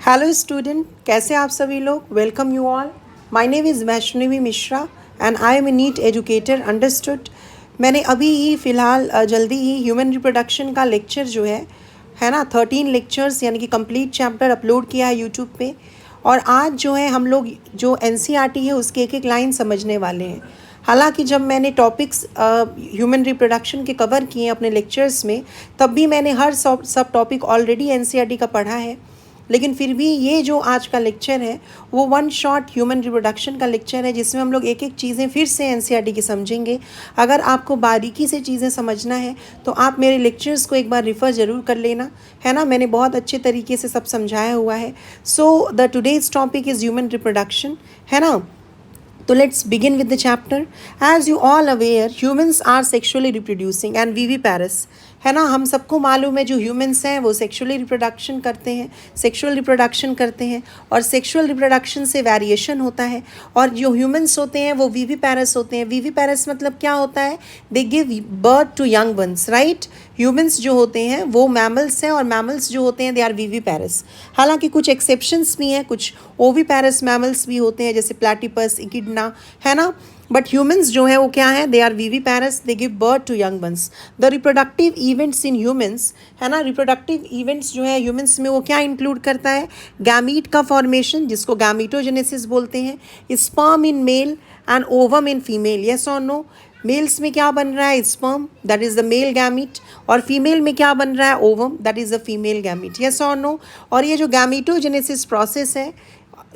Hello student, कैसे आप सभी लोग। Welcome you all. My name is Vaishnavi Mishra and I am a NEET educator. Understood. मैंने अभी ही फ़िलहाल जल्दी ही ह्यूमन रिप्रोडक्शन का लेक्चर जो है ना 13 लेक्चर्स यानी कि कंप्लीट चैप्टर अपलोड किया है यूट्यूब पे। और आज जो है हम लोग जो एनसीईआरटी है उसके एक एक लाइन समझने वाले हैं। हालांकि जब मैंने टॉपिक्स ह्यूमन रिप्रोडक्शन के कवर किए हैं अपने लेक्चर्स में, तब भी मैंने हर सब टॉपिक ऑलरेडी एनसीईआरटी का पढ़ा है। लेकिन फिर भी ये जो आज का लेक्चर है वो वन शॉट ह्यूमन रिप्रोडक्शन का लेक्चर है, जिसमें हम लोग एक एक चीज़ें फिर से एनसीईआरटी की समझेंगे। अगर आपको बारीकी से चीज़ें समझना है तो आप मेरे लेक्चर्स को एक बार रिफ़र ज़रूर कर लेना, है ना। मैंने बहुत अच्छे तरीके से सब समझाया हुआ है। So the today's topic is human reproduction, है ना। तो let's begin with the chapter. As you all aware, humans are sexually reproducing and viviparous, है ना। हम सबको मालूम है जो ह्यूमंस हैं वो सेक्सुअल रिप्रोडक्शन करते हैं और सेक्सुअल रिप्रोडक्शन से वेरिएशन होता है। और जो ह्यूमंस होते हैं वो विविपेरस होते हैं। विविपेरस मतलब क्या होता है? They give birth to young ones, right. Humans जो होते हैं वो मैमल्स हैं और मैमल्स जो होते हैं दे आर विविपेरस। हालांकि कुछ एक्सेप्शंस भी हैं, कुछ ओविपेरस मैमल्स भी होते हैं जैसे प्लैटिपस, इकिडना, है ना। बट ह्यूमंस जो है वो क्या है? They are viviparous, they give birth to young ones. The reproductive events in humans, है ना। रिप्रोडक्टिव इवेंट्स जो है ह्यूमंस में वो क्या इंक्लूड करता है? गैमीट का फॉर्मेशन, जिसको गैमीटोजेनेसिस बोलते हैं, sperm in male and ovum in female. Yes और नो? मेल्स में क्या बन रहा है? Sperm, that is the male gamete. और फीमेल में क्या बन रहा है? Ovum, that is the female gamete. Yes और नो? और ये जो गैमीटोजेनेसिस प्रोसेस है,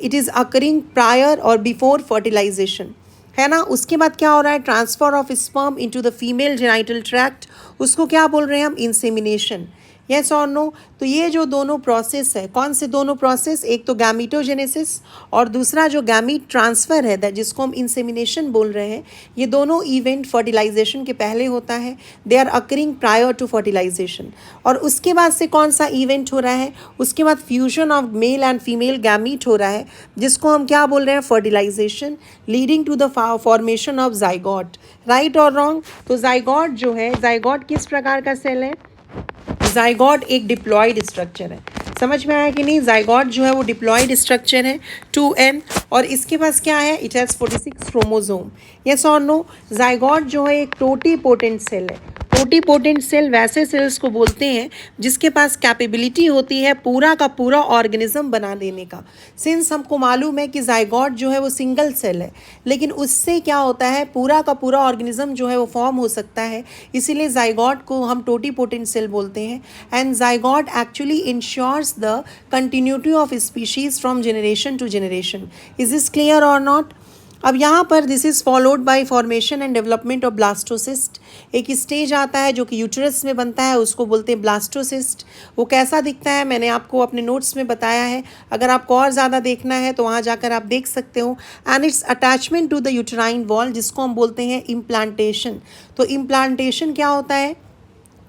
इट इज़ अकरिंग प्रायर और बिफोर फर्टिलाइजेशन, है ना। उसके बाद क्या हो रहा है? Transfer of sperm into the female genital tract, उसको क्या बोल रहे हैं हम? इंसेमिनेशन। यस और नो? तो ये जो दोनों प्रोसेस है, कौन से दोनों प्रोसेस? एक तो गैमीटोजेनेसिस और दूसरा जो गैमीट ट्रांसफ़र है दैट जिसको हम इंसेमिनेशन बोल रहे हैं, ये दोनों इवेंट फर्टिलाइजेशन के पहले होता है। They are occurring prior to fertilization. और उसके बाद से कौन सा इवेंट हो रहा है? उसके बाद fusion of male and female gamete हो रहा है, जिसको हम क्या बोल रहे हैं? Fertilization, leading to the formation of zygote. Right और रॉन्ग? तो जाइगोट जो है, जाइगोट किस प्रकार का सेल है? जाइगोट एक डिप्लॉयड स्ट्रक्चर है। समझ में आया कि नहीं? जाइगोट जो है वो डिप्लॉयड स्ट्रक्चर है 2n। और इसके पास क्या है? It has 46 chromosome. यस और नो? जाइगोट जो है एक टोटीपोटेंट सेल है। टोटीपोटेंट सेल वैसे सेल्स को बोलते हैं जिसके पास कैपेबिलिटी होती है पूरा का पूरा ऑर्गेनिज्म बना देने का। सिंस हमको मालूम है कि जाइगोट जो है वो सिंगल सेल है, लेकिन उससे क्या होता है? पूरा का पूरा ऑर्गेनिज्म जो है वो फॉर्म हो सकता है। इसीलिए जाइगोट को हम टोटीपोटेंट सेल बोलते हैं। And zygote actually ensures the continuity of species from generation to generation. Is this clear और नॉट? अब यहाँ पर this is followed by formation and development of blastocyst. एक स्टेज आता है जो कि यूट्रस में बनता है, उसको बोलते हैं ब्लास्टोसिस्ट। वो कैसा दिखता है मैंने आपको अपने नोट्स में बताया है। अगर आपको और ज़्यादा देखना है तो वहाँ जाकर आप देख सकते हो। And its attachment to the uterine wall, जिसको हम बोलते हैं इम्प्लांटेशन। तो इम्प्लांटेशन क्या होता है?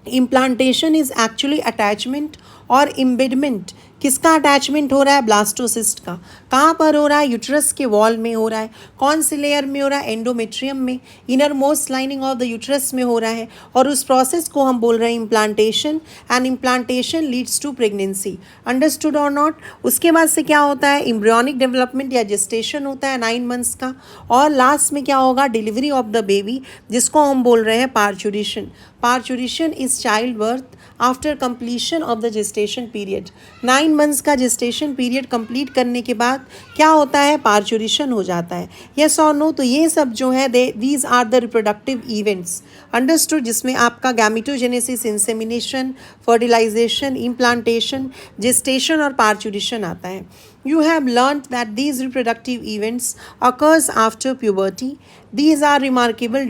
इम्प्लांटेशन इज़ एक्चुअली अटैचमेंट और इम्बेडमेंट। किसका अटैचमेंट हो रहा है? ब्लास्टोसिस्ट का। कहाँ पर हो रहा है? यूट्रस के वॉल में हो रहा है। कौन से लेयर में हो रहा है? एंडोमेट्रियम में, inner most lining of the uterus में हो रहा है। और उस प्रोसेस को हम बोल रहे हैं implantation. And implantation leads to pregnancy. Understood और नॉट? उसके बाद से क्या होता है? एम्ब्रियोनिक डेवलपमेंट या जेस्टेशन होता है 9 मंथ्स का। और लास्ट में क्या होगा? डिलीवरी ऑफ द बेबी, जिसको हम बोल रहे हैं parturition. Parturition is child birth after completion of the gestation period. 9 months का जेस्टेशन पीरियड कंप्लीट करने के बाद क्या होता है? पार्चुरेशन हो जाता है। यस और नो? तो ये सब जो है these are the reproductive events. Understood? जिसमें आपका gametogenesis, insemination, fertilization, implantation, gestation और पार्चुरेशन आता है। You have learnt that these reproductive events occurs after puberty. There are remarkable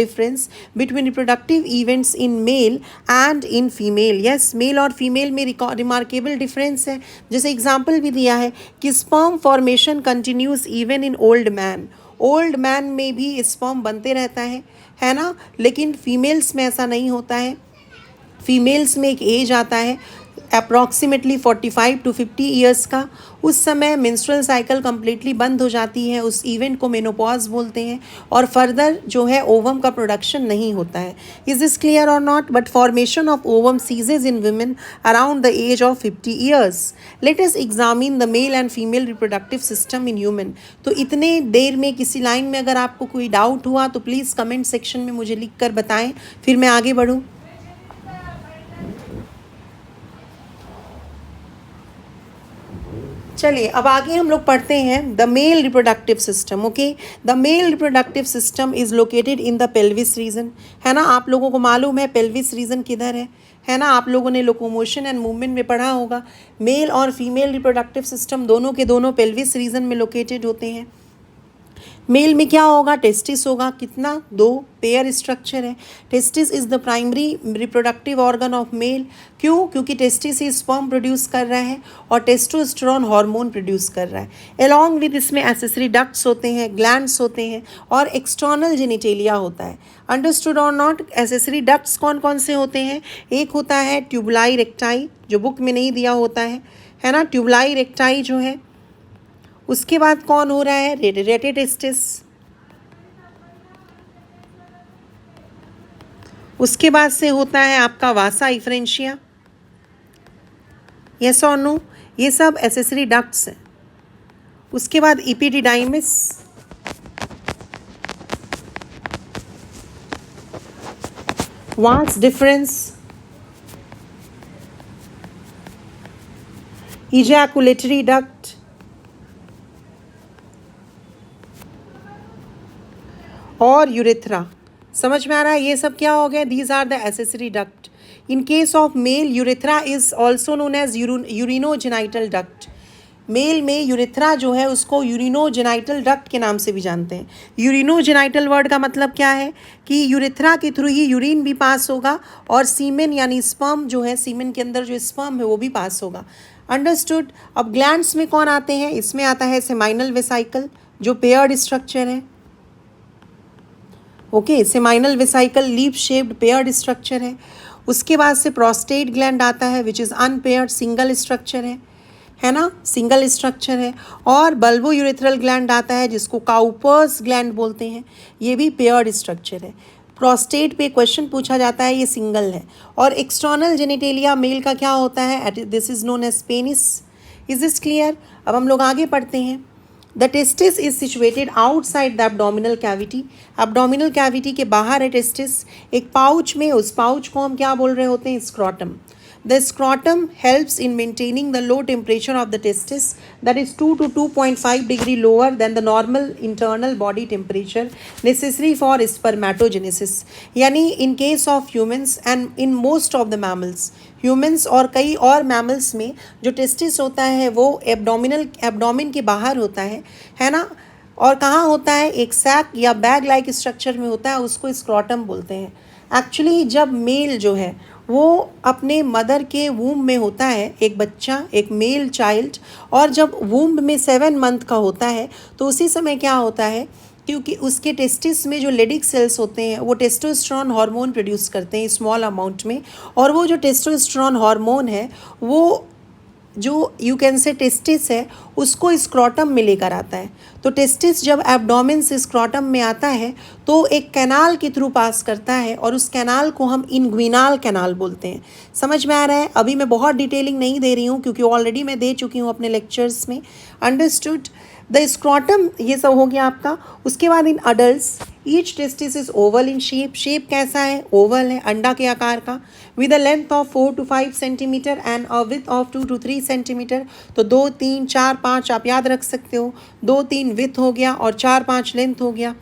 difference between reproductive events in male and in female. Yes, male और female में remarkable difference है। जैसे example भी दिया है कि sperm formation continues even in old man. Old man में भी sperm बनते रहता है ना। लेकिन फीमेल्स में ऐसा नहीं होता है। फीमेल्स में एक एज आता है अप्रॉक्सीमेटली 45 टू 50 ईयर्स का, उस समय मेंस्ट्रुअल साइकिल कम्प्लीटली बंद हो जाती है, उस इवेंट को मेनोपॉज बोलते हैं, और फर्दर जो है ओवम का प्रोडक्शन नहीं होता है. इज दिस क्लियर और not? But formation of ovum ceases in women around the age of 50 years. Let us examine the male and female reproductive system in human. तो इतने देर में किसी लाइन में अगर आपको कोई डाउट हुआ तो प्लीज़ कमेंट सेक्शन में मुझे लिख कर बताएं, फिर मैं आगे बढ़ूँ. चलिए अब आगे हम लोग पढ़ते हैं the male reproductive system. Okay, the male reproductive system is located in the pelvis region. है ना, आप लोगों को मालूम है पेल्विस रीजन किधर है ना. आप लोगों ने लोकोमोशन एंड मूवमेंट में पढ़ा होगा. मेल और फीमेल रिप्रोडक्टिव सिस्टम दोनों के दोनों पेल्विस रीजन में लोकेटेड होते हैं. मेल में क्या होगा? टेस्टिस होगा. कितना? 2 पेयर स्ट्रक्चर है. Testis is the primary reproductive organ of male. क्यों? क्योंकि टेस्टिस ही स्पर्म प्रोड्यूस कर रहा है और टेस्टोस्टेरोन हार्मोन प्रोड्यूस कर रहा है. अलॉन्ग विद इसमें एसेसरी डक्ट्स होते हैं, ग्लैंड्स होते हैं और एक्सटर्नल जेनिटेलिया होता है. अंडरस्टूड और नॉट? एसेसरी डक्ट्स कौन कौन से होते हैं? एक होता है ट्यूबुलाई रेक्टाई, जो बुक में नहीं दिया होता है ना. ट्यूबुलाई रेक्टाई जो है. उसके बाद कौन हो रहा है? रेटेटेस्टिस. उसके बाद से होता है आपका वासा इफ्रेंशिया. यस और नो? ये सब एसेसरी डक्ट्स हैं. उसके बाद epididymis. Vas deferens. Ejaculatory duct. और यूरेथ्रा. समझ में आ रहा है? ये सब क्या हो गया? These are the accessory duct. In case of male urethra is also known as urinogenital duct. Male में यूरेथ्रा जो है उसको यूरिनोजेनाइटल डक्ट के नाम से भी जानते हैं. यूरिनोजेनाइटल वर्ड का मतलब क्या है? कि यूरेथ्रा के थ्रू ही यूरिन भी पास होगा और सीमेन यानी स्पर्म जो है, सीमेन के अंदर जो स्पर्म है वो भी पास होगा. अंडरस्टूड. अब ग्लैंड्स में कौन आते हैं? इसमें आता है सेमाइनल वेसाइकल जो पेयर्ड स्ट्रक्चर है. Okay, seminal vesicle leaf shaped paired structure है. उसके बाद से प्रोस्टेट ग्लैंड आता है which is unpaired single structure है ना, सिंगल स्ट्रक्चर है. और बल्बो यूरेथ्रल ग्लैंड आता है जिसको काउपर्स ग्लैंड बोलते हैं, ये भी पेयर्ड स्ट्रक्चर है. प्रोस्टेट पे क्वेश्चन पूछा जाता है, ये सिंगल है. और एक्सटर्नल जेनिटेलिया मेल का क्या होता है? This is known as penis. Is this clear? अब हम लोग आगे पढ़ते हैं. The testis is situated outside the abdominal cavity. Abdominal cavity के बाहर है टेस्टिस, एक पाउच में. उस पाउच को हम क्या बोल रहे होते हैं? Scrotum. The scrotum helps in maintaining the low temperature of the testis, that is 2 to 2.5 degree lower than the normal internal body temperature necessary for spermatogenesis. यानी in case of humans and in most of the mammals, humans और कई और mammals में जो testis होता है वो abdomen के बाहर होता है ना. और कहाँ होता है? एक सैक या बैग लाइक स्ट्रक्चर में होता है, उसको स्क्रॉटम बोलते हैं. एक्चुअली जब मेल जो है वो अपने मदर के वूम्ब में होता है, एक बच्चा, एक मेल चाइल्ड, और जब वूम्ब में 7 मंथ का होता है तो उसी समय क्या होता है, क्योंकि उसके टेस्टिस में जो लेडिक सेल्स होते हैं वो टेस्टोस्टेरोन हार्मोन प्रोड्यूस करते हैं स्मॉल अमाउंट में. और वो जो टेस्टोस्टेरोन हार्मोन है वो जो यू कैन से टेस्टिस है उसको स्क्रॉटम में लेकर आता है. तो टेस्टिस जब एब्डोमेन से स्क्रॉटम में आता है तो एक कैनाल के थ्रू पास करता है और उस कैनाल को हम इन्ग्विनाल कैनाल बोलते हैं. समझ में आ रहा है? अभी मैं बहुत डिटेलिंग नहीं दे रही हूँ क्योंकि ऑलरेडी मैं दे चुकी हूँ अपने लेक्चर्स में. अंडरस्टूड. द स्क्रॉटम ये सब हो गया आपका. उसके बाद in adults each testis is oval in shape. Shape कैसा है? ओवल है, अंडा के आकार का. With a length of 4 to 5 centimetre and a width of 2 to 3 centimetre. तो 2, 3, 4, 5 आप याद रख सकते हो. 2, 3 विथ हो गया और 4, 5 लेंथ हो गया.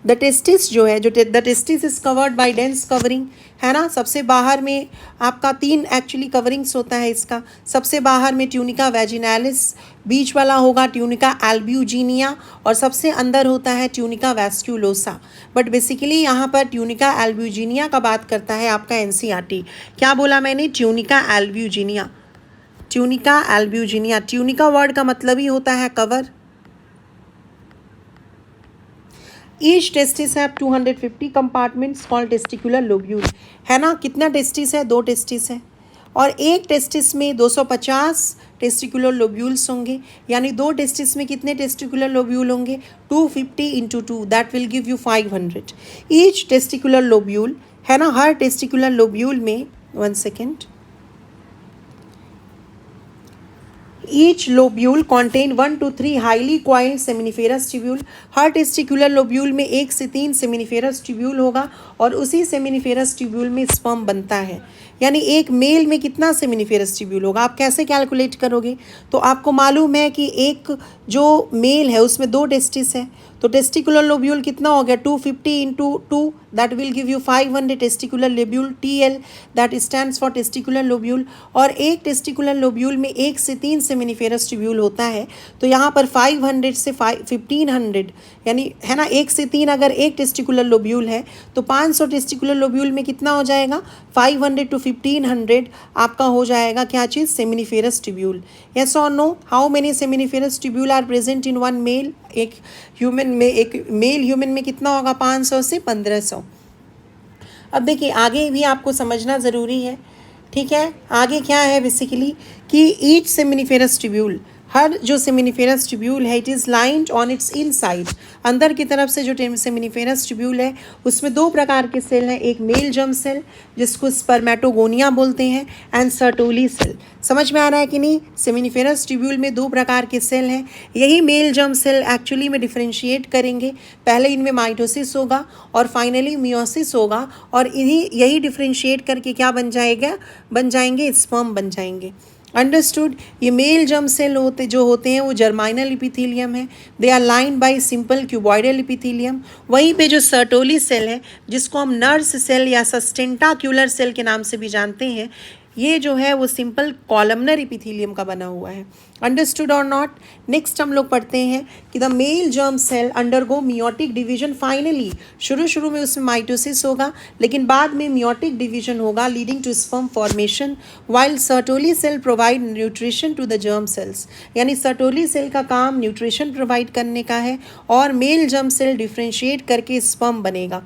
द टेस्टिस जो है, the testis is covered by dense covering, है ना. सबसे बाहर में आपका 3 एक्चुअली कवरिंग्स होता है इसका. सबसे बाहर में ट्यूनिका वैजिनालिस, बीच वाला होगा ट्यूनिका एल्ब्यूजिनिया और सबसे अंदर होता है ट्यूनिका वैस्क्यूलोसा. बट बेसिकली यहाँ पर ट्यूनिका एल्ब्यूजिनिया का बात करता है आपका एनसीईआरटी. क्या बोला मैंने? Tunica albuginea. Tunica albuginea. Tunica word का मतलब ही होता है cover. Each testis have 250 compartments called testicular lobule, है ना. कितना टेस्टिस है? 2 टेस्टिस है. और एक टेस्टिस में 250 टेस्टिकुलर लोब्यूल्स होंगे, यानी 2 टेस्टिस में कितने टेस्टिकुलर लोब्यूल होंगे? 250 into 2, that will give you 500 each testicular lobule, है ना। हर टेस्टिकुलर लोब्यूल में, 1 second, Each lobule contain 1 to 3 highly coiled seminiferous tubule। Her testicular lobule में 1 से 3 सेमिनिफेरस ट्यूब्यूल होगा और उसी सेमिनिफेरस ट्यूब्यूल में स्पर्म बनता है। यानी एक मेल में कितना सेमिनिफेरस ट्यूब्यूल होगा, आप कैसे कैलकुलेट करोगे? तो आपको मालूम है कि एक जो मेल है उसमें 2 टेस्टिस है, तो टेस्टिकुलर लोब्यूल कितना हो गया? 250 into 2, that will give you 500 testicular lobule, TL that stands for testicular lobule. और एक टेस्टिकुलर लोब्यूल में 1 से 3 सेमिनिफेरस ट्यूब्यूल होता है, तो यहाँ पर 500 से 1500, यानी है ना, 1 से 3 अगर एक टेस्टिकुलर लोब्यूल है तो 500 टेस्टिकुलर लोब्यूल में कितना हो जाएगा? 500 to 1500 आपका हो जाएगा क्या चीज़? Seminiferous tubule. यस और no? How many seminiferous tubule are present in one male? एक ह्यूमन में, एक मेल ह्यूमन में कितना होगा? 500 से 1500। अब देखिए आगे भी आपको समझना ज़रूरी है, ठीक है। आगे क्या है बेसिकली कि ईच सेमिनिफेरस ट्यूब्यूल, हर जो सेमिनिफेरस ट्यूब्यूल है, it is lined on it's inside, अंदर की तरफ से जो सेमिनिफेरस ट्यूब्यूल है उसमें 2 प्रकार के सेल हैं, एक मेल जर्म सेल जिसको स्पर्मेटोगोनिया बोलते हैं, एंड सर्टोली सेल। समझ में आ रहा है कि नहीं? सेमिनिफेरस ट्यूब्यूल में 2 प्रकार के सेल हैं, यही मेल जर्म सेल एक्चुअली में डिफ्रेंशिएट करेंगे। पहले इनमें माइटोसिस होगा और फाइनली मियोसिस होगा, और यही डिफ्रेंशिएट करके क्या बन जाएगा? बन जाएंगे स्पर्म बन जाएंगे। अंडरस्टूड? ये मेल जर्म सेल होते हैं वो जर्माइनल इपिथीलियम है, they are lined by simple cuboidal epithelium. वहीं पे जो सर्टोली सेल है जिसको हम नर्स सेल या सस्टेंटाक्यूलर सेल के नाम से भी जानते हैं, ये जो है वो सिंपल कॉलमनर इपिथीलियम का बना हुआ है। अंडरस्टूड और नॉट? नेक्स्ट हम लोग पढ़ते हैं कि the male germ cell undergo meiotic division. Finally शुरू में उसमें माइटोसिस होगा, लेकिन बाद में मियोटिक डिवीजन होगा leading to sperm formation, while Sertoli cell provide nutrition to the germ cells. यानी सर्टोली सेल का काम न्यूट्रिशन प्रोवाइड करने का है और मेल जर्म सेल डिफ्रेंशिएट करके स्पर्म बनेगा।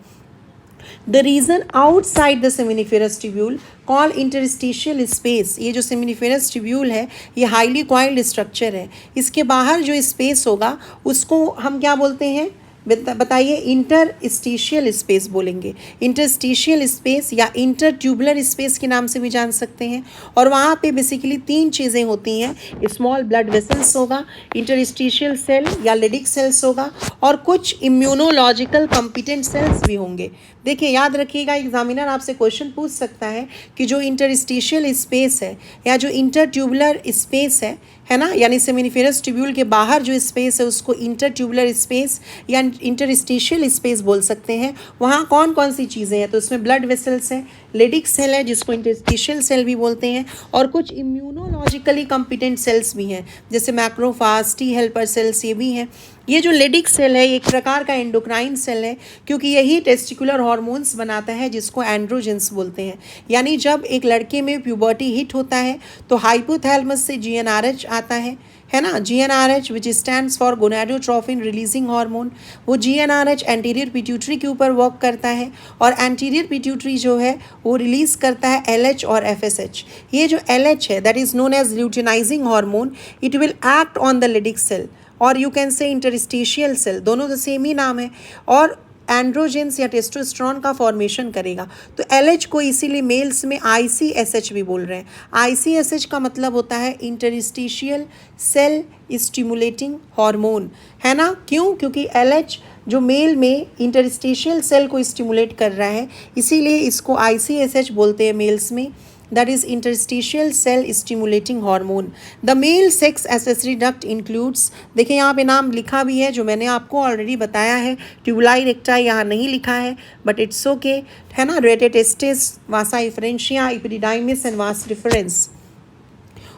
The region outside the seminiferous tubule called interstitial space, ये जो seminiferous tubule है ये हाईली coiled स्ट्रक्चर है, इसके बाहर जो स्पेस होगा उसको हम क्या बोलते हैं? बताइए। इंटरस्टिशियल स्पेस बोलेंगे, इंटरस्टिशियल स्पेस या इंटरट्यूबुलर स्पेस के नाम से भी जान सकते हैं। और वहाँ पे बेसिकली 3 चीज़ें होती हैं, स्मॉल ब्लड वेसल्स होगा, इंटरस्टिशियल सेल या लेडिक सेल्स होगा, और कुछ इम्यूनोलॉजिकल कॉम्पिटेंट सेल्स भी होंगे। देखिए याद रखिएगा, एग्जामिनर आपसे क्वेश्चन पूछ सकता है कि जो इंटरस्टिशियल स्पेस है या जो इंटरट्यूबुलर स्पेस है ना, यानी सेमिनिफेरस ट्यूब्यूल के बाहर जो स्पेस है उसको इंटरट्यूबुलर स्पेस या इंटरस्टिशियल स्पेस बोल सकते हैं। वहाँ कौन कौन सी चीज़ें हैं? तो उसमें ब्लड वेसल्स हैं, लेडिक सेल है जिसको इंटरस्टिशियल सेल भी बोलते हैं, और कुछ इम्यूनोलॉजिकली कॉम्पिटेंट सेल्स भी हैं जैसे मैक्रोफाज, टी हेल्पर सेल्स, ये भी हैं। ये जो लेडिक सेल है एक प्रकार का एंडोक्राइन सेल है, क्योंकि यही टेस्टिकुलर हार्मोन्स बनाता है जिसको एंड्रोजेंस बोलते हैं। यानी जब एक लड़के में प्यूबर्टी हिट होता है तो हाइपोथैलेमस से GnRH आता है ना, GnRH which stands for gonadotrophin releasing hormone. वो GnRH एंटीरियर पिट्यूटरी के ऊपर वर्क करता है, और एंटीरियर पिट्यूटरी जो है वो रिलीज़ करता है LH और FSH। ये जो LH है that is known as luteinizing hormone, it will act on the Leydig cell, और you can say interstitial cell, दोनों तो सेम ही नाम है, और एंड्रोजेंस या टेस्टोस्टेरोन का फॉर्मेशन करेगा। तो LH को इसीलिए मेल्स में ICSH भी बोल रहे हैं। ICSH का मतलब होता है इंटरस्टिशियल सेल स्टिमुलेटिंग हार्मोन, है ना। क्यों? क्योंकि LH जो मेल में इंटरस्टिशियल सेल को स्टिमुलेट कर रहा है, इसीलिए इसको ICSH बोलते हैं मेल्स में, that is interstitial cell stimulating hormone. The male sex accessory duct includes, देखिए यहाँ पे नाम लिखा भी है जो मैंने आपको ऑलरेडी बताया है, ट्यूबुलाई रेक्टाई यहाँ नहीं लिखा है बट इट्स ओके, है ना। Rete testis, vasa efferentia, epididymis and vas deferens.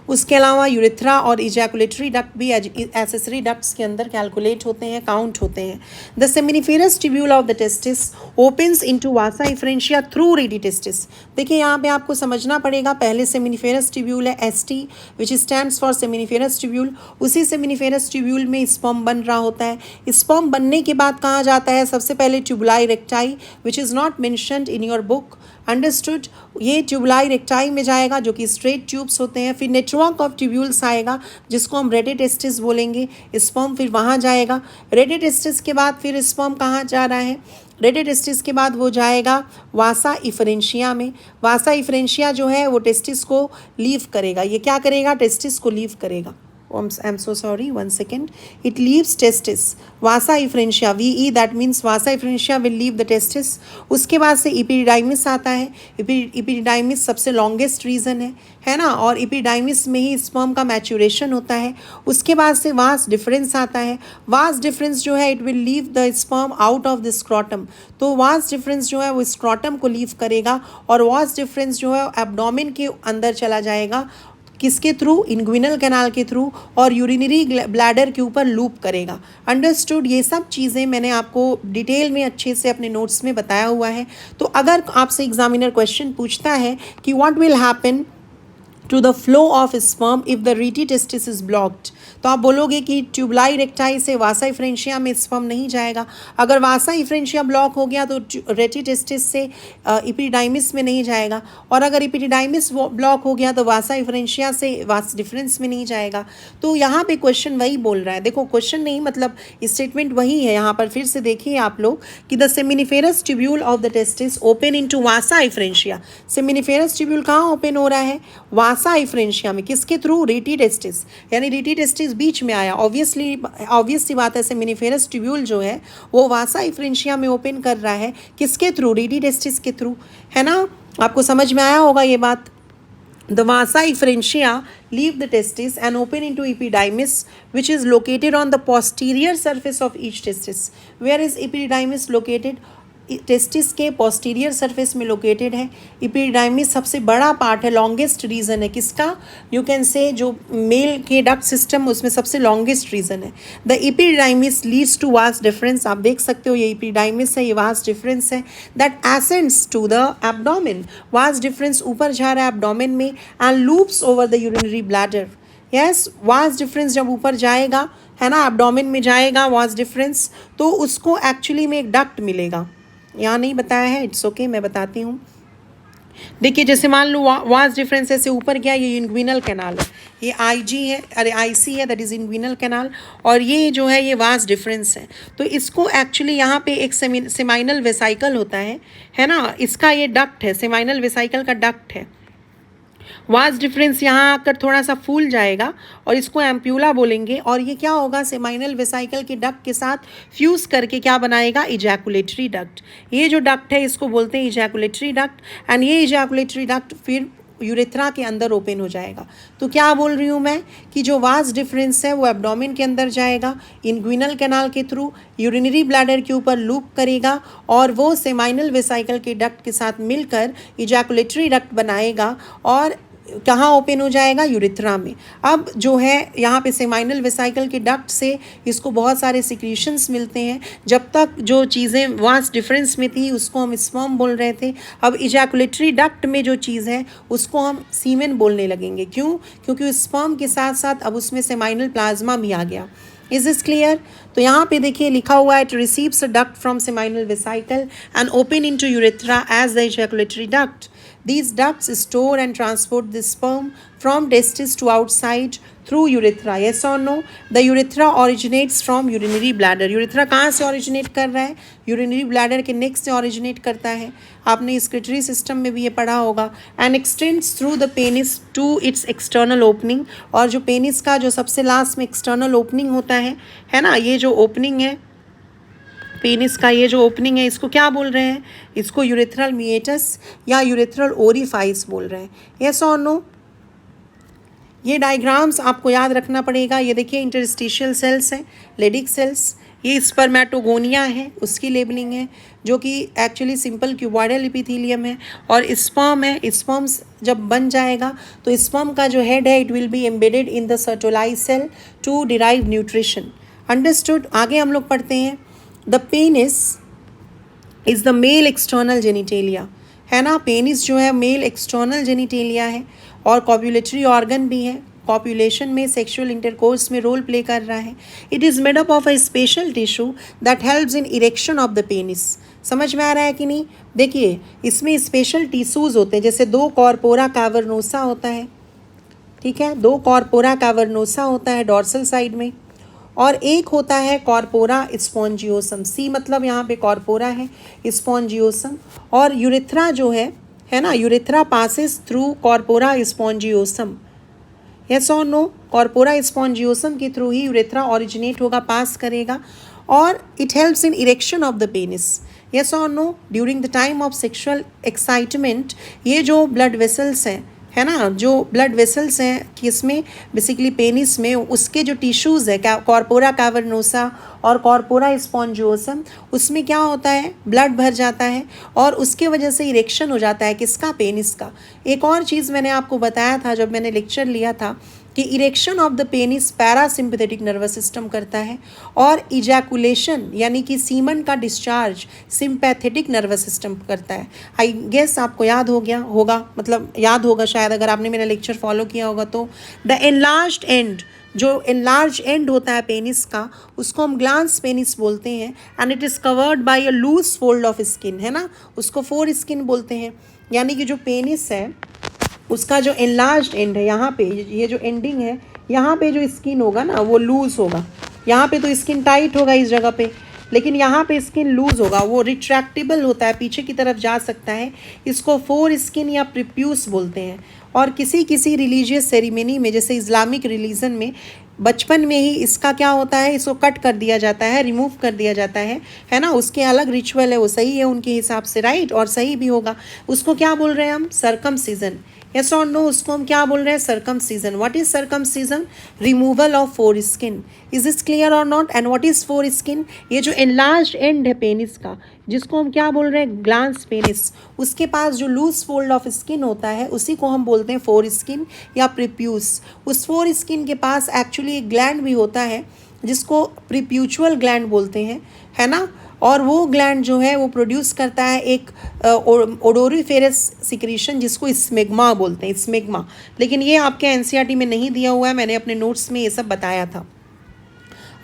उसके अलावा यूरेथ्रा और इजैकुलेटरी डक्ट भी एसेसरी डक्ट्स के अंदर कैलकुलेट होते हैं, काउंट होते हैं। The seminiferous tubule of the testis opens into vasa efferentia through rete testis. देखिए यहाँ पे आपको समझना पड़ेगा, पहले सेमिनिफेरस ट्यूब्यूल है ST which stands for seminiferous tubule. उसी सेमिनिफेरस ट्यूब्यूल में स्पर्म बन रहा होता है। स्पर्म बनने के बाद कहाँ जाता है? सबसे पहले tubuli recti which is not mentioned in your book, understood. ये ट्यूबुलाई रेक्टाई में जाएगा जो कि स्ट्रेट ट्यूब्स होते हैं। फिर नेटवर्क ऑफ ट्यूब्यूल्स आएगा जिसको हम रेडी टेस्टिस बोलेंगे। स्पर्म फिर वहाँ जाएगा। रेडी टेस्टिस के बाद फिर स्पर्म कहाँ जा रहा है? रेडी टेस्टिस के बाद वो जाएगा वासा इफरेंशिया में। वासा इफरेंशिया जो है वो टेस्टिस को लीव करेगा। ये क्या करेगा? टेस्टिस को लीव करेगा। I am so sorry, 1 second. It leaves testis. Vasa efferentia, VE, that means vasa efferentia will leave the testis. उसके बाद से इपिडिडाइमिस आता है। इपिडिडाइमिस सबसे लॉन्गेस्ट रीजन है ना, और इपिडिडाइमिस में ही स्पर्म का मैच्योरेशन होता है। उसके बाद से वास डिफरेंस आता है। वास डिफरेंस जो है it will leave the sperm out of the scrotum. तो वास डिफरेंस जो है वो स्क्रॉटम को लीव करेगा, और वास डिफरेंस जो है एब्डोमेन के अंदर चला जाएगा। किसके थ्रू? इंग्विनल कैनाल के थ्रू, और यूरिनरी ब्लैडर के ऊपर लूप करेगा। अंडरस्टूड। ये सब चीज़ें मैंने आपको डिटेल में अच्छे से अपने नोट्स में बताया हुआ है। तो अगर आपसे एग्जामिनर क्वेश्चन पूछता है कि what will happen to the flow of sperm if the rete testis is blocked, तो आप बोलोगे कि ट्यूबुलाई रेक्टाई से वासा इफ्रेंशिया में स्पर्म नहीं जाएगा। अगर वासा इफ्रेंशिया ब्लॉक हो गया तो रेटी टेस्टिस से इपिडिडाइमिस में नहीं जाएगा, और अगर इपिडिडाइमिस ब्लॉक हो गया तो वासा इफ्रेंशिया से वास डिफरेंस में नहीं जाएगा। तो यहाँ पे क्वेश्चन वही बोल रहा है। देखो क्वेश्चन नहीं, मतलब स्टेटमेंट वही है। यहाँ पर फिर से देखिए आप लोग कि the seminiferous tubule of the testis open into Vasa इफ्रेंशिया। Seminiferous tubule कहाँ ओपन हो रहा है? वासा इफ्रेंशिया में। किसके थ्रू? रीटी टेस्टिस, यानी रीटी टेस्टिस बीच में आया। ऑब्वियस सी बात है, सेमिनिफेरस ट्यूब्यूल जो है वो वासा इफ्रेंशिया में ओपन कर रहा है। किसके थ्रू? रीटी टेस्टिस के थ्रू, है ना। आपको समझ में आया होगा ये बात। The vasa efferentia leave the testis and open into epididymis, which is located on the posterior surface of each testis. Where is epididymis located? Testis के पोस्टीरियर सरफेस में लोकेटेड है। इपिडिडाइमिस सबसे बड़ा पार्ट है, लॉन्गेस्ट रीजन है। किसका? You can से जो मेल के डक्ट सिस्टम उसमें सबसे लॉन्गेस्ट रीजन है। The epididymis leads to vas deferens. आप देख सकते हो ये इपिडिडाइमिस है, ये वास डिफरेंस है that ascends to the abdomen. Vas deferens ऊपर जा रहा है एब्डोमेन में and loops over the urinary bladder. Yes, vas deferens जब ऊपर जाएगा, है ना, एब्डोमेन में जाएगा वास डिफरेंस, तो उसको एक्चुअली में एक डक्ट मिलेगा। यहाँ नहीं बताया है, इट्स ओके, मैं बताती हूँ। देखिए जैसे मान लो वास डिफरेंस से ऊपर गया, ये इंग्विनल कैनाल है, ये IG है, अरे IC है, दैट इज़ इंग्विनल कैनाल, और ये जो है ये वास डिफरेंस है। तो इसको एक्चुअली यहाँ पे एक सेमाइनल वेसाइकल होता है ना, इसका ये डक्ट है, सेमाइनल वेसाइकल का डक्ट है। वास डिफरेंस यहाँ आकर थोड़ा सा फूल जाएगा और इसको एम्प्यूला बोलेंगे, और ये क्या होगा? सेमाइनल वेसाइकल के डक्ट के साथ फ्यूज़ करके क्या बनाएगा? Ejaculatory duct. ये जो डक्ट है इसको बोलते हैं इजैकुलेटरी डक्ट, एंड ये इजैकुलेटरी डक्ट फिर यूरेथ्रा के अंदर ओपन हो जाएगा। तो क्या बोल रही हूँ मैं कि जो वास डिफरेंस है वो एब्डोमेन के अंदर जाएगा, इंग्विनल कैनाल के थ्रू यूरिनरी ब्लैडर के ऊपर लूप करेगा, और वो सेमाइनल वेसाइकल के डक्ट के साथ मिलकर इजैकुलेटरी डक्ट बनाएगा, और कहाँ ओपन हो जाएगा? यूरेथ्रा में। अब जो है यहाँ पे सेमाइनल वेसाइकल के डक्ट से इसको बहुत सारे सिक्रीशंस मिलते हैं। जब तक जो चीज़ें वास डिफरेंस में थी उसको हम स्पर्म बोल रहे थे, अब इजैकुलेटरी डक्ट में जो चीज़ है उसको हम सीमेन बोलने लगेंगे। क्यों? क्योंकि स्पर्म के साथ साथ अब उसमें सेमाइनल प्लाज्मा भी आ गया। Is this clear? तो यहाँ पे देखिए लिखा हुआ है, it receives a duct from seminal vesicle and open into urethra as the ejaculatory duct. These ducts store and transport the sperm from testis to outside through urethra. Yes or no? The urethra originates from urinary bladder. Urethra कहाँ से originate कर रहा है? Urinary bladder के neck से originate करता है। आपने excretory system में भी ये पढ़ा होगा। And extends through the penis to its external opening. और जो penis का जो सबसे last में external opening होता है ना, ये जो opening है पेनिस का, ये जो ओपनिंग है इसको क्या बोल रहे हैं? इसको यूरेथ्रल मिएटस या यूरेथ्रल ओरिफाइस बोल रहे हैं। यस और नो? ये डायग्राम्स आपको याद रखना पड़ेगा। ये देखिए इंटरस्टिशियल सेल्स हैं, लेडिक सेल्स, ये स्पर्मेटोगोनिया है, उसकी लेबलिंग है, जो कि एक्चुअली सिंपल क्यूबॉइडल एपिथेलियम है, और स्पर्म है। स्पर्म्स जब बन जाएगा तो स्पर्म का जो हेड है it will be embedded in the Sertoli cell to derive nutrition. Understood? आगे हम लोग पढ़ते हैं। The penis is the male external genitalia, है ना। पेनिस जो है मेल एक्सटर्नल जेनिटेलिया है, और कॉपुलेटरी ऑर्गन भी है। कॉपुलेशन में, सेक्सुअल इंटरकोर्स में रोल प्ले कर रहा है. It is made up of a special tissue that helps in erection of the penis. समझ में आ रहा है कि नहीं? देखिए, इसमें स्पेशल टिश्यूज़ होते हैं, जैसे 2 कॉर्पोरा कैवर्नोसा होता है, ठीक है, 2 कॉर्पोरा कैवर्नोसा होता है डॉर्सल साइड में, और एक होता है कॉर्पोरा स्पॉन्जियोसम. सी मतलब यहाँ पे कॉर्पोरा है, स्पॉन्जियोसम. और यूरेथ्रा जो है ना, urethra passes through corpora spongiosum. Yes और नो? कॉर्पोरा स्पॉन्जियोसम के थ्रू ही यूरेथ्रा ओरिजिनेट होगा, पास करेगा, और it helps in erection of the penis. Yes और no? During the time of sexual excitement ये जो ब्लड वेसल्स हैं, है ना, जो ब्लड वेसल्स हैं किसमें, बेसिकली पेनिस में, उसके जो टिश्यूज़ है कॉर्पोरा कैवर्नोसा और कॉर्पोरा स्पॉन्जियोसम, उसमें क्या होता है, ब्लड भर जाता है और उसके वजह से इरेक्शन हो जाता है. किसका? पेनिस का. एक और चीज़ मैंने आपको बताया था जब मैंने लेक्चर लिया था कि erection of the penis parasympathetic nervous system करता है और इजैकुलेशन यानी कि सीमन का डिस्चार्ज सिंपैथेटिक नर्वस सिस्टम करता है. आई गेस आपको याद हो गया होगा, मतलब याद होगा शायद अगर आपने मेरा लेक्चर फॉलो किया होगा तो. द एनलार्ज्ड एंड, जो एनलार्ज एंड होता है पेनिस का, उसको हम ग्लांस पेनिस बोलते हैं. And it is covered by a loose fold of skin, है ना, उसको फोर स्किन बोलते हैं. यानी कि जो पेनिस है उसका जो एनलार्ज्ड एंड है, यहाँ पे ये जो एंडिंग है, यहाँ पे जो स्किन होगा ना वो लूज होगा. यहाँ पे तो स्किन टाइट होगा इस जगह पे, लेकिन यहाँ पे स्किन लूज होगा, वो रिट्रैक्टेबल होता है, पीछे की तरफ जा सकता है. इसको फोर स्किन या प्रिप्यूस बोलते हैं. और किसी किसी रिलीजियस सेरेमनी में, जैसे इस्लामिक रिलीजन में, बचपन में ही इसका क्या होता है, इसको कट कर दिया जाता है, रिमूव कर दिया जाता है ना. उसके अलग रिचुअल है, वो सही है उनके हिसाब से, राइट, और सही भी होगा. उसको क्या बोल रहे हैं हम? सर्कमसीजन. यस और नो? उसको हम क्या बोल रहे हैं? Circumcision. What is circumcision? Removal of foreskin. Is this clear और not? And what is foreskin? ये जो एनलार्ज्ड एंड है पेनिस का, जिसको हम क्या बोल रहे हैं? Glans penis. उसके पास जो लूज फोल्ड ऑफ स्किन होता है उसी को हम बोलते हैं फोर स्किन या प्रिप्यूस. उस फोर स्किन के पास एक्चुअली एक ग्लैंड भी होता है जिसको प्रिप्यूचुअल ग्लैंड बोलते हैं, है ना. और वो ग्लैंड जो है वो प्रोड्यूस करता है एक ओडोरिफेरस सिक्रीशन जिसको स्मेग्मा बोलते हैं, स्मेग्मा. लेकिन ये आपके एनसीईआरटी में नहीं दिया हुआ है, मैंने अपने नोट्स में ये सब बताया था.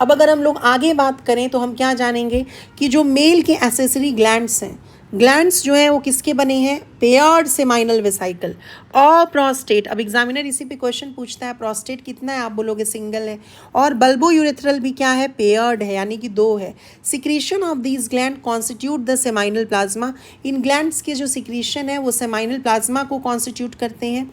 अब अगर हम लोग आगे बात करें तो हम क्या जानेंगे कि जो मेल के एसेसरी ग्लैंड्स हैं, ग्लैंड्स जो हैं वो किसके बने हैं? पेयर्ड सेमाइनल वेसाइकल और प्रोस्टेट. अब एग्जामिनर इसी पे क्वेश्चन पूछता है, प्रोस्टेट कितना है? आप बोलोगे सिंगल है. और बल्बो यूरेथ्रल भी क्या है? पेयर्ड है, यानी कि 2 है. Secretion of these gland constitute the seminal plasma. In glands के जो सिक्रीशन है वो सेमाइनल प्लाज्मा को कॉन्स्टिट्यूट करते हैं.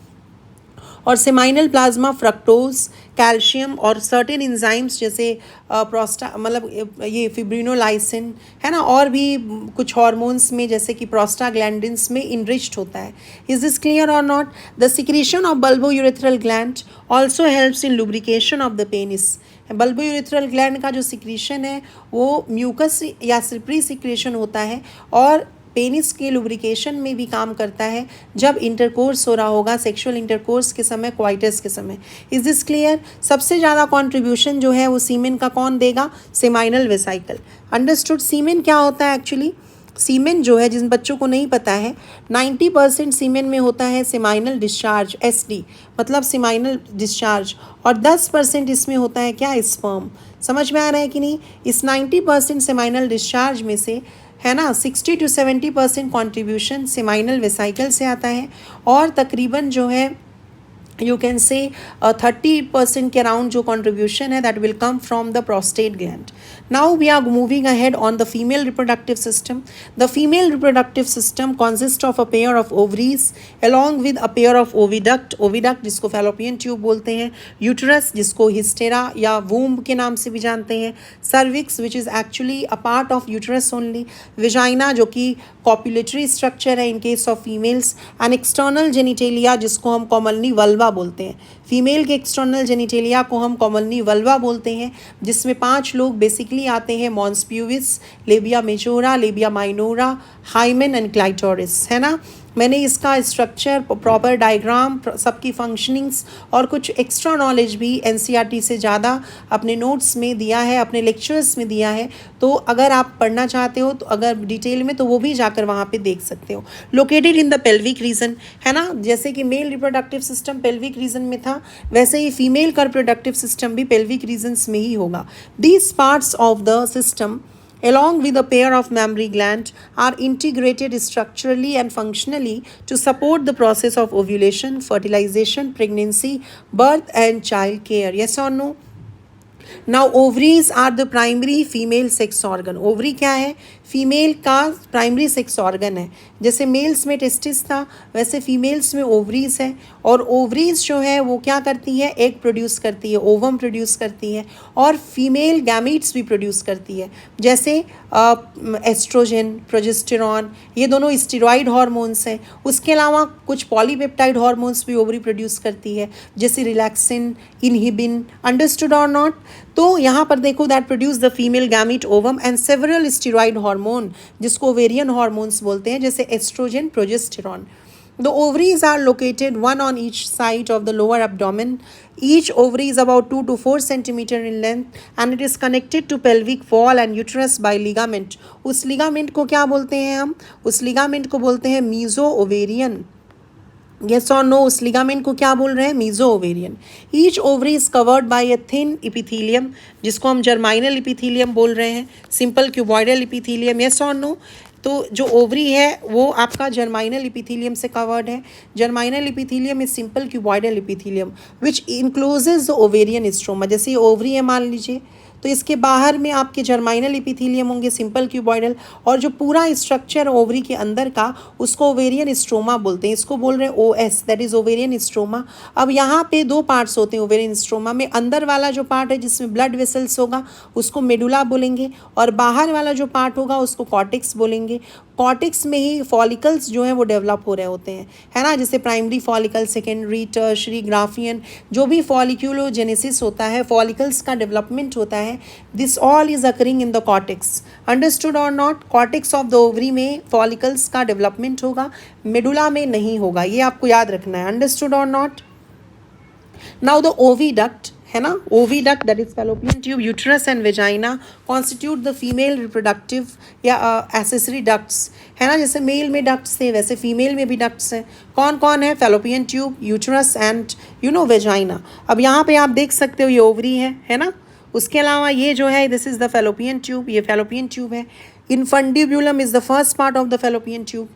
और सेमाइनल प्लाज्मा फ्रक्टोज, कैल्शियम और सर्टेन इंजाइम्स जैसे प्रोस्टा मतलब ये फिब्रिनोलाइसिन, है ना, और भी कुछ हार्मोन्स में जैसे कि प्रोस्टाग्लैंडिन्स में इनरिच्ड होता है. इज दिस क्लियर और not? The secretion of bulbo urethral gland also helps in lubrication of the penis. Bulbo urethral gland का जो सिक्रीशन है वो म्यूकस या स्लिपरी सिक्रीशन होता है और पेनिस के लुब्रिकेशन में भी काम करता है जब इंटरकोर्स हो रहा होगा, सेक्सुअल इंटरकोर्स के समय, क्वाइटस के समय. Is this clear? सबसे ज़्यादा कंट्रीब्यूशन जो है वो सीमेन का कौन देगा? Seminal vesicle. अंडरस्टूड? सीमेन क्या होता है एक्चुअली? सीमेन जो है, जिन बच्चों को नहीं पता है, 90% सीमेन में होता है सेमाइनल डिस्चार्ज, SD मतलब सेमाइनल डिस्चार्ज, और 10% इसमें होता है क्या? स्पर्म. समझ में आ रहा है कि नहीं? इस 90% सेमाइनल डिस्चार्ज में से, है ना, 60 to 70% कॉन्ट्रीब्यूशन सेमाइनल वेसाइकल से आता है और तकरीबन जो है you can say 30% के अराउंड जो contribution है that will come from the prostate gland. Now we are moving ahead on the female reproductive system. The female reproductive system consists of a pair of ovaries along with a pair of oviduct. Oviduct जिसको fallopian tube बोलते हैं, uterus जिसको hystera या womb के नाम से भी जानते हैं, cervix which is actually a part of uterus only, vagina जो कि copulatory structure है in case of females, and external genitalia जिसको हम commonly vulva बोलते हैं. फीमेल के एक्सटर्नल जेनिटेलिया को हम कॉमनली वल्वा बोलते हैं, जिसमें 5 लोग बेसिकली आते हैं: mons pubis, labia majora, labia minora, hymen and clitoris, है ना. मैंने इसका स्ट्रक्चर, प्रॉपर डायग्राम, सबकी फंक्शनिंग्स और कुछ एक्स्ट्रा नॉलेज भी एनसीईआरटी से ज़्यादा अपने नोट्स में दिया है, अपने लेक्चर्स में दिया है। तो अगर आप पढ़ना चाहते हो तो अगर डिटेल में, तो वो भी जाकर वहाँ पे देख सकते हो। Located in the pelvic region, है ना, जैसे कि male reproductive system pelvic region में था, वैसे ही फीमेल का रिप्रोडक्टिव सिस्टम भी पेल्विक रीजन्स में ही होगा। These parts of the system along with a pair of mammary gland are integrated structurally and functionally to support the process of ovulation, fertilization, pregnancy, birth and child care. Yes or no? Now ovaries are the primary female sex organ. Ovary क्या है? Female का primary sex organ है। जैसे mails में testis था, वैसे females में ovaries है। और ओवरीज जो है वो क्या करती है? एग प्रोड्यूस करती है, ओवम प्रोड्यूस करती है, और फीमेल गैमीट्स भी प्रोड्यूस करती है, जैसे एस्ट्रोजन, प्रोजेस्टेरॉन, ये दोनों स्टेरॉइड हार्मोन्स हैं। उसके अलावा कुछ पॉलीपेप्टाइड हार्मोन्स भी ओवरी प्रोड्यूस करती है, जैसे रिलैक्सिन, इनहिबिन। अंडरस्टूड और नॉट? तो यहाँ पर देखो, that produce the female gamete, ovum and several steroid hormone, जिसको ओवेरियन हार्मोन्स बोलते हैं, जैसे estrogen, progesterone. The ovaries are located one on each side of the lower abdomen. Each ovary is about 2 to 4 centimeter in length and it is connected to pelvic wall and uterus by ligament. उस ligament को क्या बोलते हैं हम? उस ligament को बोलते हैं meso ovarian. Yes or no? उस ligament को क्या बोल रहे हैं? meso ovarian. Each ovary is covered by a thin epithelium, जिसको हम germinal epithelium बोल रहे हैं, simple cuboidal epithelium. Yes or no? तो जो ओवरी है वो आपका जर्माइनल इपिथीलियम से कवर्ड है। Germinal epithelium is simple cuboidal epithelium which encloses the ovarian stroma. जैसे ये ओवरी है मान लीजिए, तो इसके बाहर में आपके जर्माइनल इपिथीलियम होंगे, सिंपल क्यूबॉइडल, और जो पूरा स्ट्रक्चर ओवरी के अंदर का, उसको ओवेरियन स्ट्रोमा बोलते हैं। इसको बोल रहे हैं OS, that is ovarian stroma. अब यहाँ पे दो पार्ट्स होते हैं ओवेरियन स्ट्रोमा में। अंदर वाला जो पार्ट है जिसमें ब्लड वेसल्स होगा उसको मेडुला बोलेंगे, और बाहर वाला जो पार्ट होगा उसको कॉर्टेक्स बोलेंगे। कॉर्टेक्स में ही फॉलिकल्स जो हैं वो डेवलप हो रहे होते हैं, है ना, जैसे primary follicle, secondary, tertiary, Graafian, जो भी फॉलिक्यूलोजेनेसिस होता है, फॉलिकल्स का डेवलपमेंट होता है, this all is occurring in the cortex. Understood और not? Cortex of the ovary में फॉलिकल्स का डेवलपमेंट होगा, मेडुला में नहीं होगा, ये आपको याद रखना है। अंडरस्टूड और नॉट? नाउ द ओविडक्ट, है ना, oviduct that is fallopian tube, uterus and vagina constitute the female reproductive या एसेसरी डक्ट्स, है ना। जैसे मेल में डक्ट्स थे वैसे फीमेल में भी डक्ट्स हैं। कौन कौन है? Fallopian tube, uterus and vagina. अब यहाँ पे आप देख सकते हो ये ओवरी है ना। उसके अलावा ये जो है, this is the fallopian tube, ये फैलोपियन ट्यूब है। Infundibulum is the first part of the fallopian tube.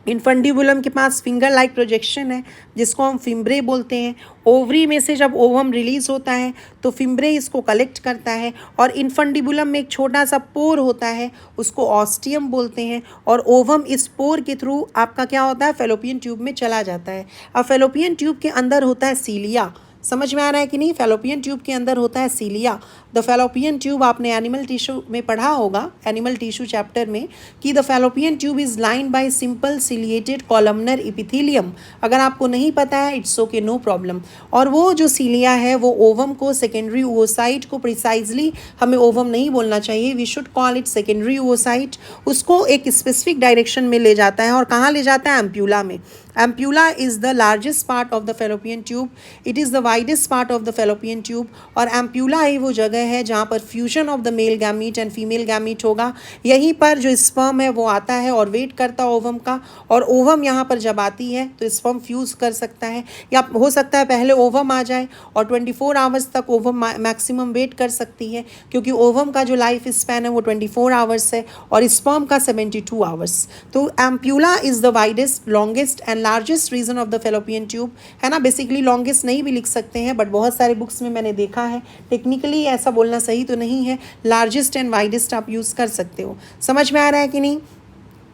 Infundibulum के पास फिंगर लाइक प्रोजेक्शन है, जिसको हम फिम्ब्रे बोलते हैं। ओवरी में से जब ओवम रिलीज होता है तो फिम्ब्रे इसको कलेक्ट करता है, और इनफंडिबुलम में एक छोटा सा पोर होता है, उसको ऑस्टियम बोलते हैं, और ओवम इस पोर के थ्रू आपका क्या होता है? फैलोपियन ट्यूब में चला जाता है। अब फैलोपियन ट्यूब के अंदर होता है सीलिया। समझ में आ रहा है कि नहीं? फैलोपियन ट्यूब के अंदर होता है सीलिया। द फैलोपियन ट्यूब आपने एनिमल टिश्यू में पढ़ा होगा, एनिमल टिश्यू चैप्टर में, कि the fallopian tube is lined by simple ciliated columnar epithelium. अगर आपको नहीं पता है, इट्स ओके, नो प्रॉब्लम। और वो जो सीलिया है वो ओवम को, सेकेंडरी oocyte को, प्रिसाइजली हमें ओवम नहीं बोलना चाहिए, we should call it secondary oocyte, उसको एक स्पेसिफिक डायरेक्शन में ले जाता है। और कहाँ ले जाता है? एम्प्यूला में। Ampulla is the largest part of the fallopian tube, it is the widest part of the fallopian tube. और एम्प्यूला ही वो जगह है जहाँ पर fusion of the male gamete and female gamete होगा। यहीं पर जो स्पर्म है वो आता है और वेट करता है ओवम का, और ओवम यहाँ पर जब आती है तो स्पर्म फ्यूज़ कर सकता है, या हो सकता है पहले ओवम आ जाए और 24 आवर्स तक ओवम मैक्सिमम वेट कर सकती है, क्योंकि ओवम का जो लाइफ स्पैन है वो 24 आवर्स है और स्पर्म का 72 आवर्स। तो ampulla is the widest, longest and largest region of the fallopian tube, है ना। बेसिकली लॉन्गेस्ट नहीं भी लिख सकते हैं, बट बहुत सारे बुक्स में मैंने देखा है, टेक्निकली ऐसा बोलना सही तो नहीं है, लार्जेस्ट एंड वाइडेस्ट आप यूज़ कर सकते हो। समझ में आ रहा है कि नहीं?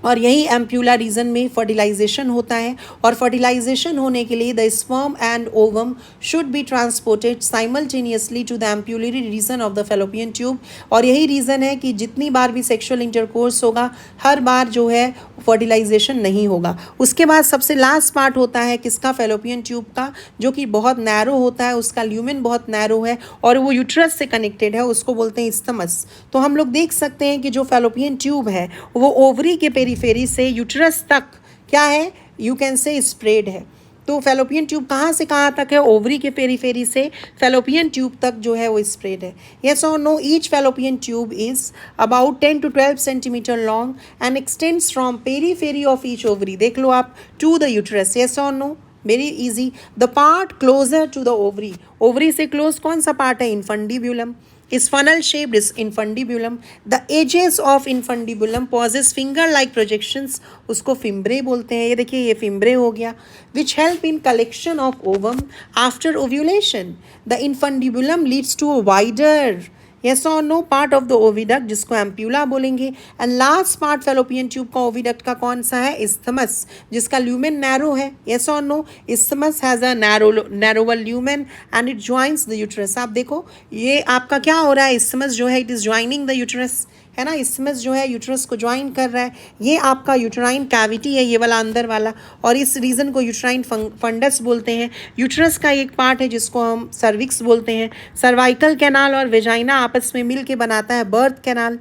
और यही एम्प्यूला रीजन में फर्टिलाइजेशन होता है, और फर्टिलाइजेशन होने के लिए the sperm and ovum should be transported simultaneously to the ampullary region of the fallopian tube. और यही रीज़न है कि जितनी बार भी सेक्सुअल इंटरकोर्स होगा, हर बार जो है फर्टिलाइजेशन नहीं होगा। उसके बाद सबसे लास्ट पार्ट होता है किसका? फैलोपियन ट्यूब का, जो कि बहुत नैरो होता है, उसका ल्यूमेन बहुत नैरो है और वो यूट्रस से कनेक्टेड है, उसको बोलते हैं इस्थमस। तो हम लोग देख सकते हैं कि जो फैलोपियन ट्यूब है वो ओवरी के पेरीफेरी से यूट्रस तक क्या है, यू कैन से स्प्रेड है। तो फेलोपियन ट्यूब कहाँ से कहाँ तक है, ओवरी के पेरीफेरी से फेलोपियन ट्यूब तक जो है वो स्प्रेड है। येस और no, each fallopian tube is about 10 to 12 centimetre long and extends from periphery of each ovary, देख लो आप, टू द यूट्रस। येस और no, very easy. The part closer to the ovary, ovary से close कौन सा पार्ट है, infundibulum, is funnel shaped is infundibulum. The edges of infundibulum possess finger like projections, उसको फिम्ब्रे बोलते हैं। ये देखिए, ये फिम्ब्रे हो गया, which help in collection of ovum after ovulation. The infundibulum leads to a wider, yes or no, part of the oviduct, जिसको ampulla बोलेंगे। And last part fallopian tube का ओविडक्ट का कौन सा है, इस्थमस, जिसका ल्यूमेन नैरो है। yes or no, isthmus has a narrower lumen and it joins the uterus. आप देखो, ये आपका क्या हो रहा है, इस्थमस जो है it is joining the uterus, है ना, इस्थमस जो है यूट्रस को ज्वाइन कर रहा है। ये आपका यूट्राइन कैविटी है, ये वाला अंदर वाला, और इस रीजन को यूट्राइन फंडस बोलते हैं। यूट्रस का एक पार्ट है जिसको हम सर्विक्स बोलते हैं। सर्वाइकल कैनाल और वेजाइना आपस में मिल के बनाता है birth canal.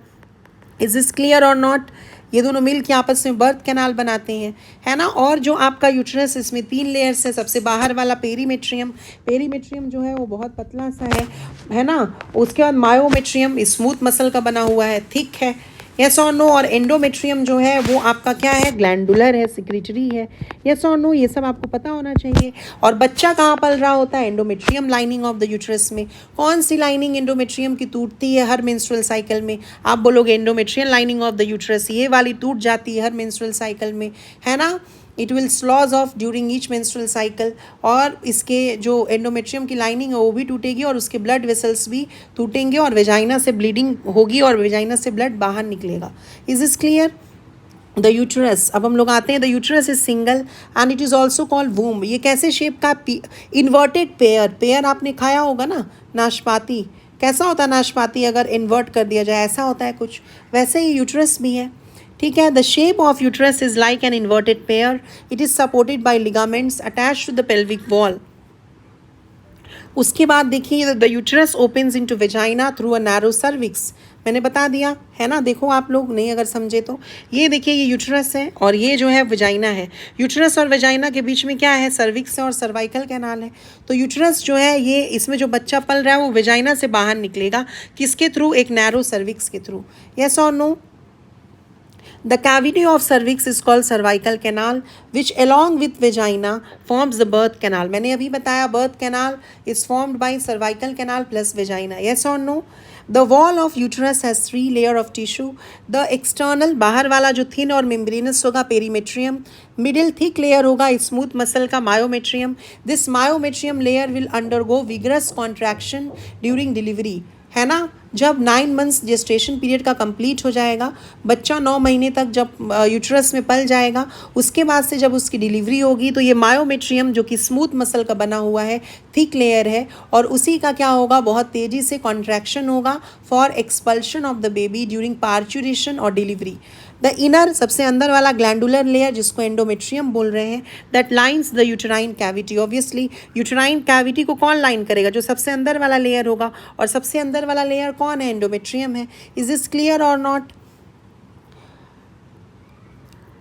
Is this clear और नॉट, ये दोनों मिल के आपस में बर्थ कैनाल बनाते हैं, है ना। और जो आपका यूट्रस, इसमें 3 लेयर्स है। सबसे बाहर वाला पेरीमेट्रियम, पेरीमेट्रियम जो है वो बहुत पतला सा है ना। उसके बाद मायोमेट्रियम स्मूथ मसल का बना हुआ है, थिक है। यस और नो, और एंडोमेट्रियम जो है वो आपका क्या है, ग्लैंडुलर है, सिक्रेटरी है। यस और नो, ये सब आपको पता होना चाहिए। और बच्चा कहाँ पल रहा होता है, endometrium lining of the uterus में। कौन सी लाइनिंग एंडोमेट्रियम की टूटती है हर मेंस्ट्रुअल साइकिल में, आप बोलोगे endometrium lining of the uterus, ये वाली टूट जाती है हर मेंस्ट्रुअल साइकिल में, है ना। It will slough off during each menstrual cycle, और इसके जो एंडोमेट्रियम की लाइनिंग है वो भी टूटेगी, और उसके ब्लड वेसल्स भी टूटेंगे, और वेजाइना से ब्लीडिंग होगी, और वेजाइना से ब्लड बाहर निकलेगा। Is this clear. The uterus, अब हम लोग आते हैं, the uterus is single and it is also called womb. ये कैसे शेप का, इन्वर्टेड पेयर, पेयर आपने खाया होगा ना, नाशपाती, कैसा होता है नाशपाती अगर इन्वर्ट कर दिया जाए, ऐसा होता है कुछ, वैसे ही यूट्रस भी है, ठीक है। The shape of uterus is like an inverted pear, it is supported by ligaments attached to the pelvic wall. उसके बाद देखिए, the uterus opens into vagina through a narrow cervix, मैंने बता दिया है ना। देखो आप लोग नहीं अगर समझे तो, ये देखिए, ये यूट्रस है और ये जो है वेजाइना है। यूट्रस और वेजाइना के बीच में क्या है, सर्विक्स है और सर्वाइकल कैनाल है। तो यूट्रस जो है ये, इसमें जो बच्चा पल रहा है वो वेजाइना से बाहर निकलेगा, किसके थ्रू, एक नैरो सर्विक्स के थ्रू। यस और no, the cavity of cervix is called cervical canal, which along with vagina forms the birth canal. मैंने अभी बताया birth canal is formed by cervical canal plus vagina. Yes or no? The wall of uterus has 3 layer of tissue. The external, बाहर वाला जो thin और membranous होगा, perimetrium. Middle thick layer होगा smooth muscle का, myometrium. This myometrium layer will undergo vigorous contraction during delivery, है ना। जब 9 months जेस्टेशन पीरियड का कंप्लीट हो जाएगा, बच्चा 9 महीने तक जब यूट्रस में पल जाएगा, उसके बाद से जब उसकी डिलीवरी होगी तो ये मायोमेट्रियम जो कि स्मूथ मसल का बना हुआ है, थिक लेयर है, और उसी का क्या होगा, बहुत तेज़ी से कॉन्ट्रैक्शन होगा for expulsion of the baby during parturition और डिलीवरी। द इनर, सबसे अंदर वाला ग्लैंडुलर लेयर जिसको एंडोमेट्रियम बोल रहे हैं, that lines the uterine cavity. Obviously uterine cavity को कौन लाइन करेगा, जो सबसे अंदर वाला लेयर होगा, और सबसे अंदर वाला लेयर कौन है, एंडोमेट्रियम है। इज दिस क्लियर और not.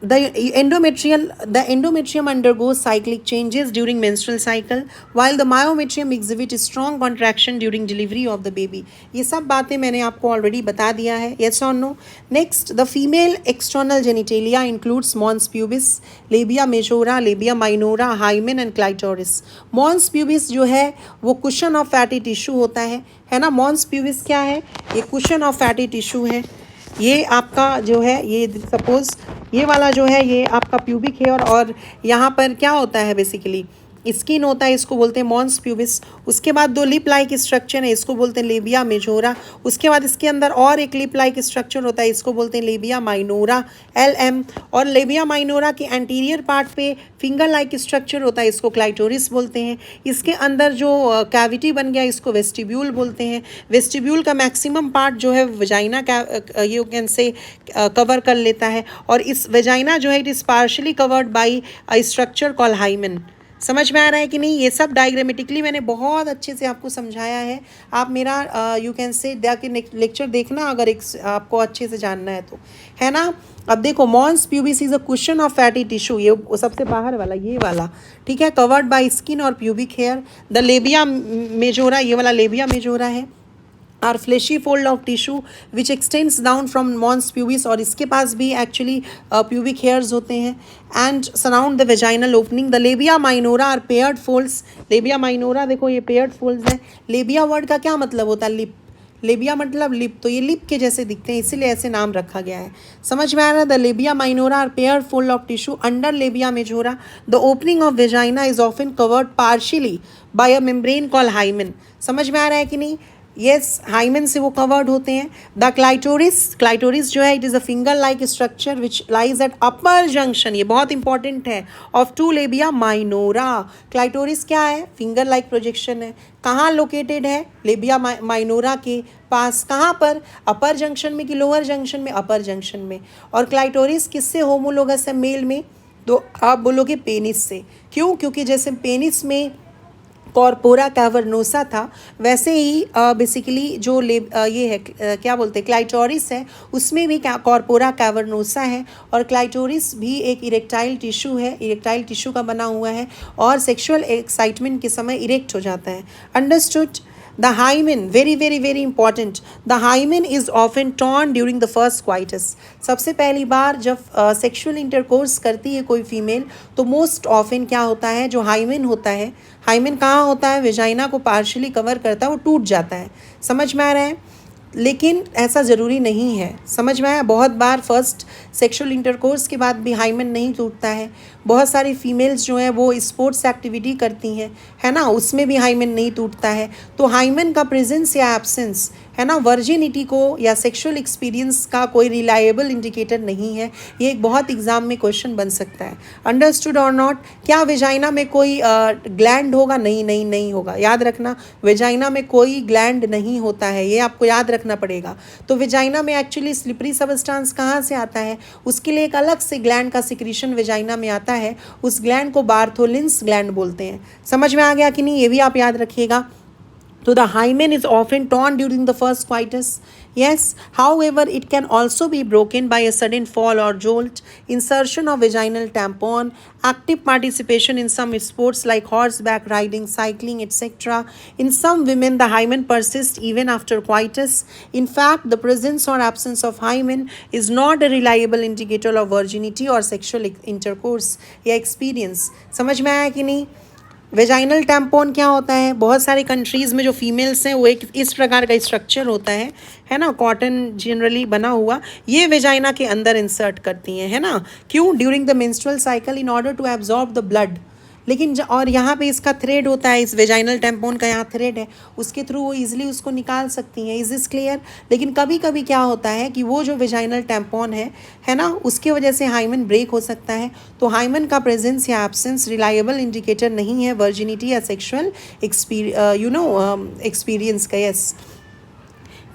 The endometrium undergoes cyclic changes during menstrual cycle, while the myometrium exhibits strong contraction during delivery of the baby. ये सब बातें मैंने आपको ऑलरेडी बता दिया है। Yes or no? Next, the female external genitalia includes mons pubis, labia majora, labia minora, hymen and clitoris. Mons pubis जो है वो cushion of fatty tissue होता है ना। mons pubis क्या है, ये cushion of fatty tissue है। ये आपका जो है, ये सपोज ये वाला जो है ये आपका प्यूबिक हेयर, और यहाँ पर क्या होता है, बेसिकली स्किन होता है, इसको बोलते हैं मॉन्स प्यूबिस। उसके बाद 2 लिप लाइक स्ट्रक्चर है, इसको बोलते हैं लेबिया मेजोरा। उसके बाद इसके अंदर और एक लिप लाइक स्ट्रक्चर होता है, इसको बोलते हैं लेबिया माइनोरा, LM। और लेबिया माइनोरा के एंटीरियर पार्ट पे फिंगर लाइक स्ट्रक्चर होता है, इसको क्लाइटोरिस बोलते हैं। इसके अंदर जो कैविटी बन गया, इसको वेस्टिब्यूल बोलते हैं। वेस्टिब्यूल का मैक्सिमम पार्ट जो है वेजाइना यू कैन से कवर कर लेता है, और इस वेजाइना जो है it is partially covered by a structure call hymen. समझ में आ रहा है कि नहीं? ये सब डायग्रामेटिकली मैंने बहुत अच्छे से आपको समझाया है। आप मेरा यू कैन से जाके लेक्चर देखना अगर आपको अच्छे से जानना है तो, है ना। अब देखो, mons pubis is a cushion of fatty tissue, ये सबसे बाहर वाला, ये वाला, ठीक है, कवर्ड बाय स्किन और pubic hair. The labia majora, ये वाला लेबिया मेजोरा है, are fleshy fold of tissue which extends down from mons pubis, और इसके पास भी एक्चुअली प्यूबिक हेयर्स होते हैं, and surround the vaginal opening. The labia minora are paired folds, labia minora देखो ये पेयर्ड फोल्ड्स हैं। लेबिया वर्ड का क्या मतलब होता है? लिप, लेबिया मतलब लिप, तो ये लिप के जैसे दिखते हैं, इसीलिए ऐसे नाम रखा गया है। समझ में आ रहा है? The labia minora are paired fold of tissue under labia majora. The opening of vagina is often covered partially by a membrane call hymen. समझ में आ रहा है कि नहीं? यस, हाइमेन से वो कवर्ड होते हैं। द क्लाइटोरिस, क्लाइटोरिस जो है it is a finger like structure which lies at upper junction, ये बहुत इंपॉर्टेंट है, of two labia minora. Clitoris क्या है? फिंगर लाइक प्रोजेक्शन है। कहाँ लोकेटेड है? लेबिया माइनोरा के पास। कहाँ पर? अपर जंक्शन में कि लोअर जंक्शन में? अपर जंक्शन में। और क्लाइटोरिस किससे होमोलोगस है मेल में? तो आप बोलोगे पेनिस से। क्यों? क्योंकि जैसे पेनिस में कॉर्पोरा कैवर्नोसा था, वैसे ही बेसिकली जो ये है क्या बोलते हैं, क्लाइटोरिस है, उसमें भी कॉर्पोरा कैवर्नोसा है। और क्लाइटोरिस भी एक इरेक्टाइल टिश्यू है, इरेक्टाइल टिश्यू का बना हुआ है, और सेक्सुअल एक्साइटमेंट के समय इरेक्ट हो जाता है। Understood? The hymen, very very very important. The hymen is often torn during the first coitus. सबसे पहली बार जब सेक्सुअल इंटरकोर्स करती है कोई फीमेल, तो मोस्ट ऑफन क्या होता है, जो हाइमेन होता है, हाइमेन कहाँ होता है? वेजाइना को पार्शियली कवर करता है, वो टूट जाता है। समझ में आ रहा है? लेकिन ऐसा ज़रूरी नहीं है। समझ में आया? बहुत बार फर्स्ट सेक्सुअल इंटरकोर्स के बाद भी हाइमेन नहीं टूटता है। बहुत सारी फीमेल्स जो हैं वो स्पोर्ट्स एक्टिविटी करती हैं, है ना, उसमें भी हाइमेन नहीं टूटता है। तो हाइमेन का प्रेजेंस या एब्सेंस, है ना, वर्जिनिटी को या सेक्सुअल एक्सपीरियंस का कोई रिलायबल इंडिकेटर नहीं है। ये एक बहुत एग्जाम में क्वेश्चन बन सकता है। अंडरस्टूड और नॉट? क्या वेजाइना में कोई ग्लैंड होगा? नहीं नहीं नहीं होगा। याद रखना, वेजाइना में कोई ग्लैंड नहीं होता है, ये आपको याद रखना पड़ेगा। तो वेजाइना में एक्चुअली स्लिपरी सबस्टांस कहाँ से आता है? उसके लिए एक अलग से ग्लैंड का सिक्रीशन वेजाइना में आता है, उस ग्लैंड को बार्थोलिन्स ग्लैंड बोलते हैं। समझ में आ गया कि नहीं? ये भी आप याद रखिएगा। So the hymen is often torn during the first coitus. Yes, however, it can also be broken by a sudden fall or jolt, insertion of vaginal tampon, active participation in some sports like horseback riding, cycling, etc. In some women, the hymen persists even after coitus. In fact, the presence or absence of hymen is not a reliable indicator of virginity or sexual intercourse या experience. समझ में आया कि नहीं? Vaginal tampon क्या होता है? बहुत सारी कंट्रीज़ में जो फीमेल्स हैं वो एक इस प्रकार का स्ट्रक्चर होता है ना, कॉटन जनरली बना हुआ, ये वेजाइना के अंदर इंसर्ट करती हैं, है ना। क्यों? During the menstrual cycle in order to absorb the blood. लेकिन और यहाँ पे इसका थ्रेड होता है, इस वेजाइनल टैम्पोन का यहाँ थ्रेड है, उसके थ्रू वो ईजिली उसको निकाल सकती हैं। Is this clear? लेकिन कभी कभी क्या होता है कि वो जो वेजाइनल टैम्पोन है ना, उसके वजह से हाइमन ब्रेक हो सकता है। तो हाइमन का प्रेजेंस या एब्सेंस रिलायबल इंडिकेटर नहीं है वर्जिनिटी या सेक्शुअल एक्सपीरियंस का। Yes,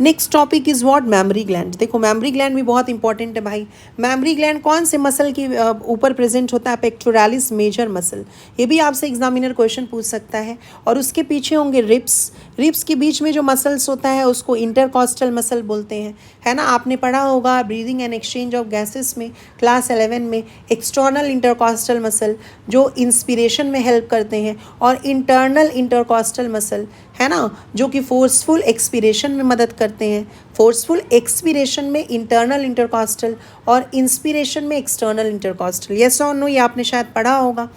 next topic is what? Mammary gland. देखो, मैमरी ग्लैंड भी बहुत इंपॉर्टेंट है भाई। मैमरी ग्लैंड कौन से मसल के ऊपर प्रेजेंट होता है? Pectoralis major muscle. ये भी आपसे एग्जामिनर क्वेश्चन पूछ सकता है। और उसके पीछे होंगे रिब्स, रिब्स के बीच में जो मसल्स होता है उसको इंटरकॉस्टल मसल बोलते हैं, है ना। आपने पढ़ा होगा breathing and exchange of gases में, क्लास 11 में, एक्सटर्नल इंटरकॉस्टल मसल जो इंस्पिरेशन में हेल्प करते हैं, और इंटरनल इंटरकॉस्टल मसल, है ना, जो कि फोर्सफुल एक्सपीरेशन में मदद करते हैं। फोर्सफुल एक्सपीरेशन में इंटरनल इंटरकॉस्टल और इंस्पिरेशन में एक्सटर्नल इंटरकॉस्टल। यस और नो? ये आपने शायद पढ़ा होगा।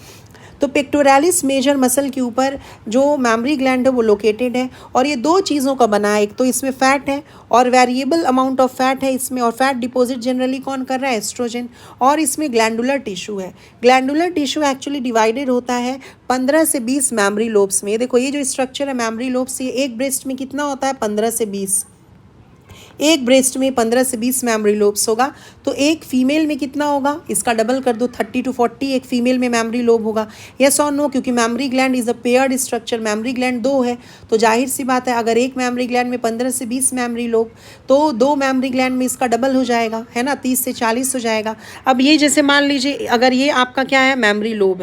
तो पेक्टोरालिस मेजर मसल के ऊपर जो मैमरी ग्लैंड है वो लोकेटेड है, और ये दो चीज़ों का बना है। एक तो इसमें फैट है और वेरिएबल अमाउंट ऑफ फैट है इसमें, और फैट डिपॉजिट जनरली कौन कर रहा है? एस्ट्रोजन। और इसमें ग्लैंडुलर टिश्यू है। ग्लैंडुलर टिश्यू एक्चुअली डिवाइडेड होता है 15 से 20 मैमरी लोब्स में। देखो, ये जो स्ट्रक्चर है मैमरी लोब्स, ये एक ब्रेस्ट में कितना होता है? 15 से 20। एक ब्रेस्ट में 15 से 20 मैमरी लोब्स होगा, तो एक फीमेल में कितना होगा? इसका डबल कर दो, 30 to 40 एक फीमेल में मैमरी लोब होगा। यस और नो? क्योंकि mammary gland is a paired structure, mammary gland दो है, तो जाहिर सी बात है अगर एक मैमरी ग्लैंड में 15 से 20 मैमरी लोब, तो दो मैमरी ग्लैंड में इसका डबल हो जाएगा, है ना, 30 से 40 हो जाएगा। अब ये जैसे मान लीजिए अगर ये आपका क्या है? मैमरी लोब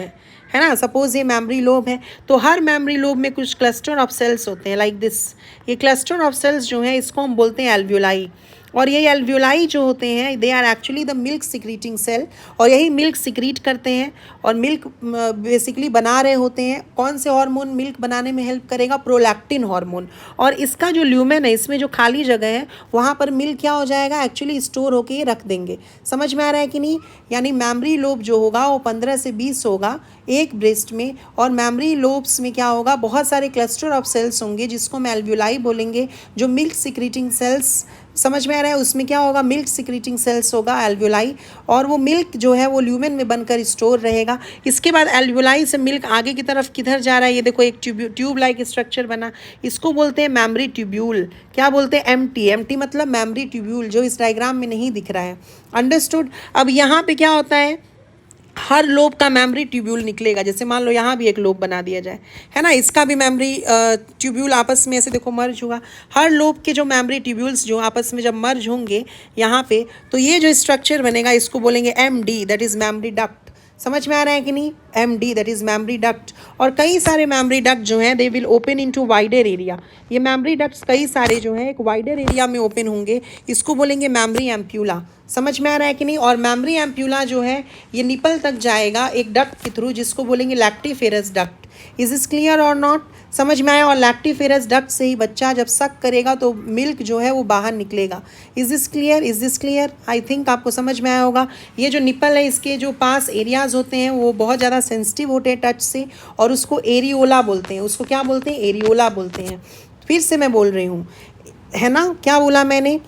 है ना। सपोज ये मेमोरी लोब है, तो हर मेमोरी लोब में कुछ क्लस्टर ऑफ सेल्स होते हैं लाइक दिस। ये क्लस्टर ऑफ सेल्स जो है इसको हम बोलते हैं एल्वियोलाई। और ये एल्वियोलाई जो होते हैं they are actually the milk secreting cell, और यही मिल्क सिक्रीट करते हैं और मिल्क बेसिकली बना रहे होते हैं। कौन से हार्मोन मिल्क बनाने में हेल्प करेगा? Prolactin hormone. और इसका जो ल्यूमेन है, इसमें जो खाली जगह है वहाँ पर मिल्क क्या हो जाएगा? एक्चुअली स्टोर होके ये रख देंगे। समझ में आ रहा है कि नहीं? यानी मेमोरी लोब जो होगा वो 15 से 20 होगा एक ब्रेस्ट में, और मेमोरी लोब्स में क्या होगा? बहुत सारे क्लस्टर ऑफ सेल्स होंगे जिसको हम एल्वियोलाई बोलेंगे, जो मिल्क सिक्रीटिंग सेल्स, समझ में आ रहा है? उसमें क्या होगा? मिल्क सिक्रीटिंग सेल्स होगा एल्वियोलाई, और वो मिल्क जो है वो ल्यूमेन में बनकर स्टोर रहेगा। इसके बाद एल्वियोलाई से मिल्क आगे की तरफ किधर जा रहा है? ये देखो एक ट्यूब लाइक स्ट्रक्चर बना, इसको बोलते हैं मेमोरी ट्यूब्यूल। क्या बोलते हैं? एमटी। एमटी मतलब मेमोरी ट्यूब्यूल, जो इस डायग्राम में नहीं दिख रहा है। अंडरस्टूड? अब यहाँ पे क्या होता है? हर लोब का मेमोरी ट्यूब्यूल निकलेगा। जैसे मान लो यहाँ भी एक लोब बना दिया जाए, है ना, इसका भी मेमोरी ट्यूब्यूल आपस में ऐसे देखो मर्ज हुआ। हर लोब के जो मेमोरी ट्यूब्यूल्स जो आपस में जब मर्ज होंगे यहाँ पे, तो ये जो स्ट्रक्चर बनेगा इसको बोलेंगे MD, that is memory duct. समझ में आ रहा है कि नहीं? MD that is memory duct. और कई सारे मेमोरी डक्ट जो हैं they will open into wider area. ये मेमोरी डक्ट्स कई सारे जो हैं एक वाइडर एरिया में ओपन होंगे, इसको बोलेंगे मेमोरी एम्प्यूला। समझ में आ रहा है कि नहीं? और मेमोरी एम्प्यूला जो है ये निपल तक जाएगा एक डक्ट के थ्रू, जिसको बोलेंगे lactiferous duct. Is this clear और नॉट? समझ में आया? और लैक्टिफेरस डक्ट से ही बच्चा जब सक करेगा तो मिल्क जो है वो बाहर निकलेगा। Is this clear? Is this clear? I think आपको समझ में आया होगा। ये जो निपल है इसके जो पास एरियाज होते हैं वो बहुत ज़्यादा सेंसिटिव होते हैं टच से, और उसको एरियोला बोलते हैं। उसको क्या बोलते हैं? एरियोला बोलते हैं। फिर से मैं बोल रही हूँ, है ना, क्या बोला मैंने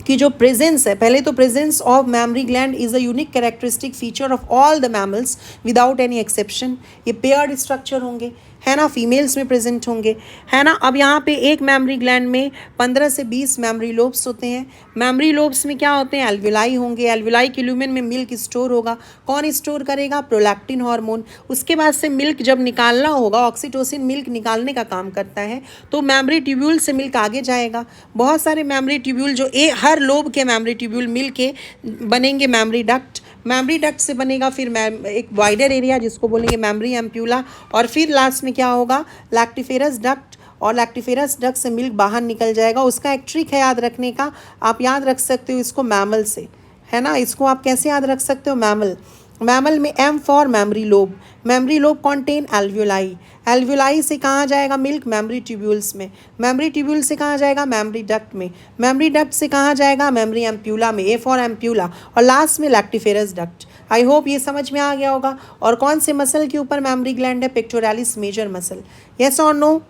कि जो प्रेजेंस है, पहले तो presence of memory gland is a unique characteristic feature of all the mammals without any exception. ये पेयर्ड स्ट्रक्चर होंगे, है ना, फीमेल्स में प्रेजेंट होंगे, है ना। अब यहाँ पे एक मेमोरी ग्लैंड में 15 से 20 मेमोरी लोब्स होते हैं। मेमोरी लोब्स में क्या होते हैं? एल्वियोलाई होंगे। एल्वियोलाई के ल्यूमेन में मिल्क स्टोर होगा। कौन स्टोर करेगा? Prolactin hormone. उसके बाद से मिल्क जब निकालना होगा, ऑक्सीटोसिन मिल्क निकालने का काम करता है, तो मेमोरी ट्यूब्यूल से मिल्क आगे जाएगा। बहुत सारे मेमोरी ट्यूब्यूल जो हर लोब के मेमोरी ट्यूब्यूल मिल के बनेंगे मेमोरी डक्ट। मेमोरी डक्ट से बनेगा फिर एक वाइडर एरिया जिसको बोलेंगे मेमोरी एम्प्यूला, और फिर लास्ट में क्या होगा? लैक्टिफेरस डक्ट, और लैक्टिफेरस डक्ट से मिल्क बाहर निकल जाएगा। उसका एक ट्रिक है याद रखने का, आप याद रख सकते हो इसको मैमल से, है ना। इसको आप कैसे याद रख सकते हो? मैमल। मैमल में M for mammary lobe. Mammary lobe contain alveoli. Alveoli से कहाँ जाएगा मिल्क? मेमोरी ट्यूब्यूल्स में। मेमोरी ट्यूब्यूल से कहाँ जाएगा? मेमोरी डक्ट में। मेमोरी डक्ट से कहाँ जाएगा? मेमोरी एम्प्यूला में, ए फॉर एम्प्यूला, और लास्ट में लैक्टिफेरस डक्ट। आई होप ये समझ में आ गया होगा। और कौन से मसल के ऊपर मेमोरी ग्लैंड है? Pectoralis major muscle. यस और नो?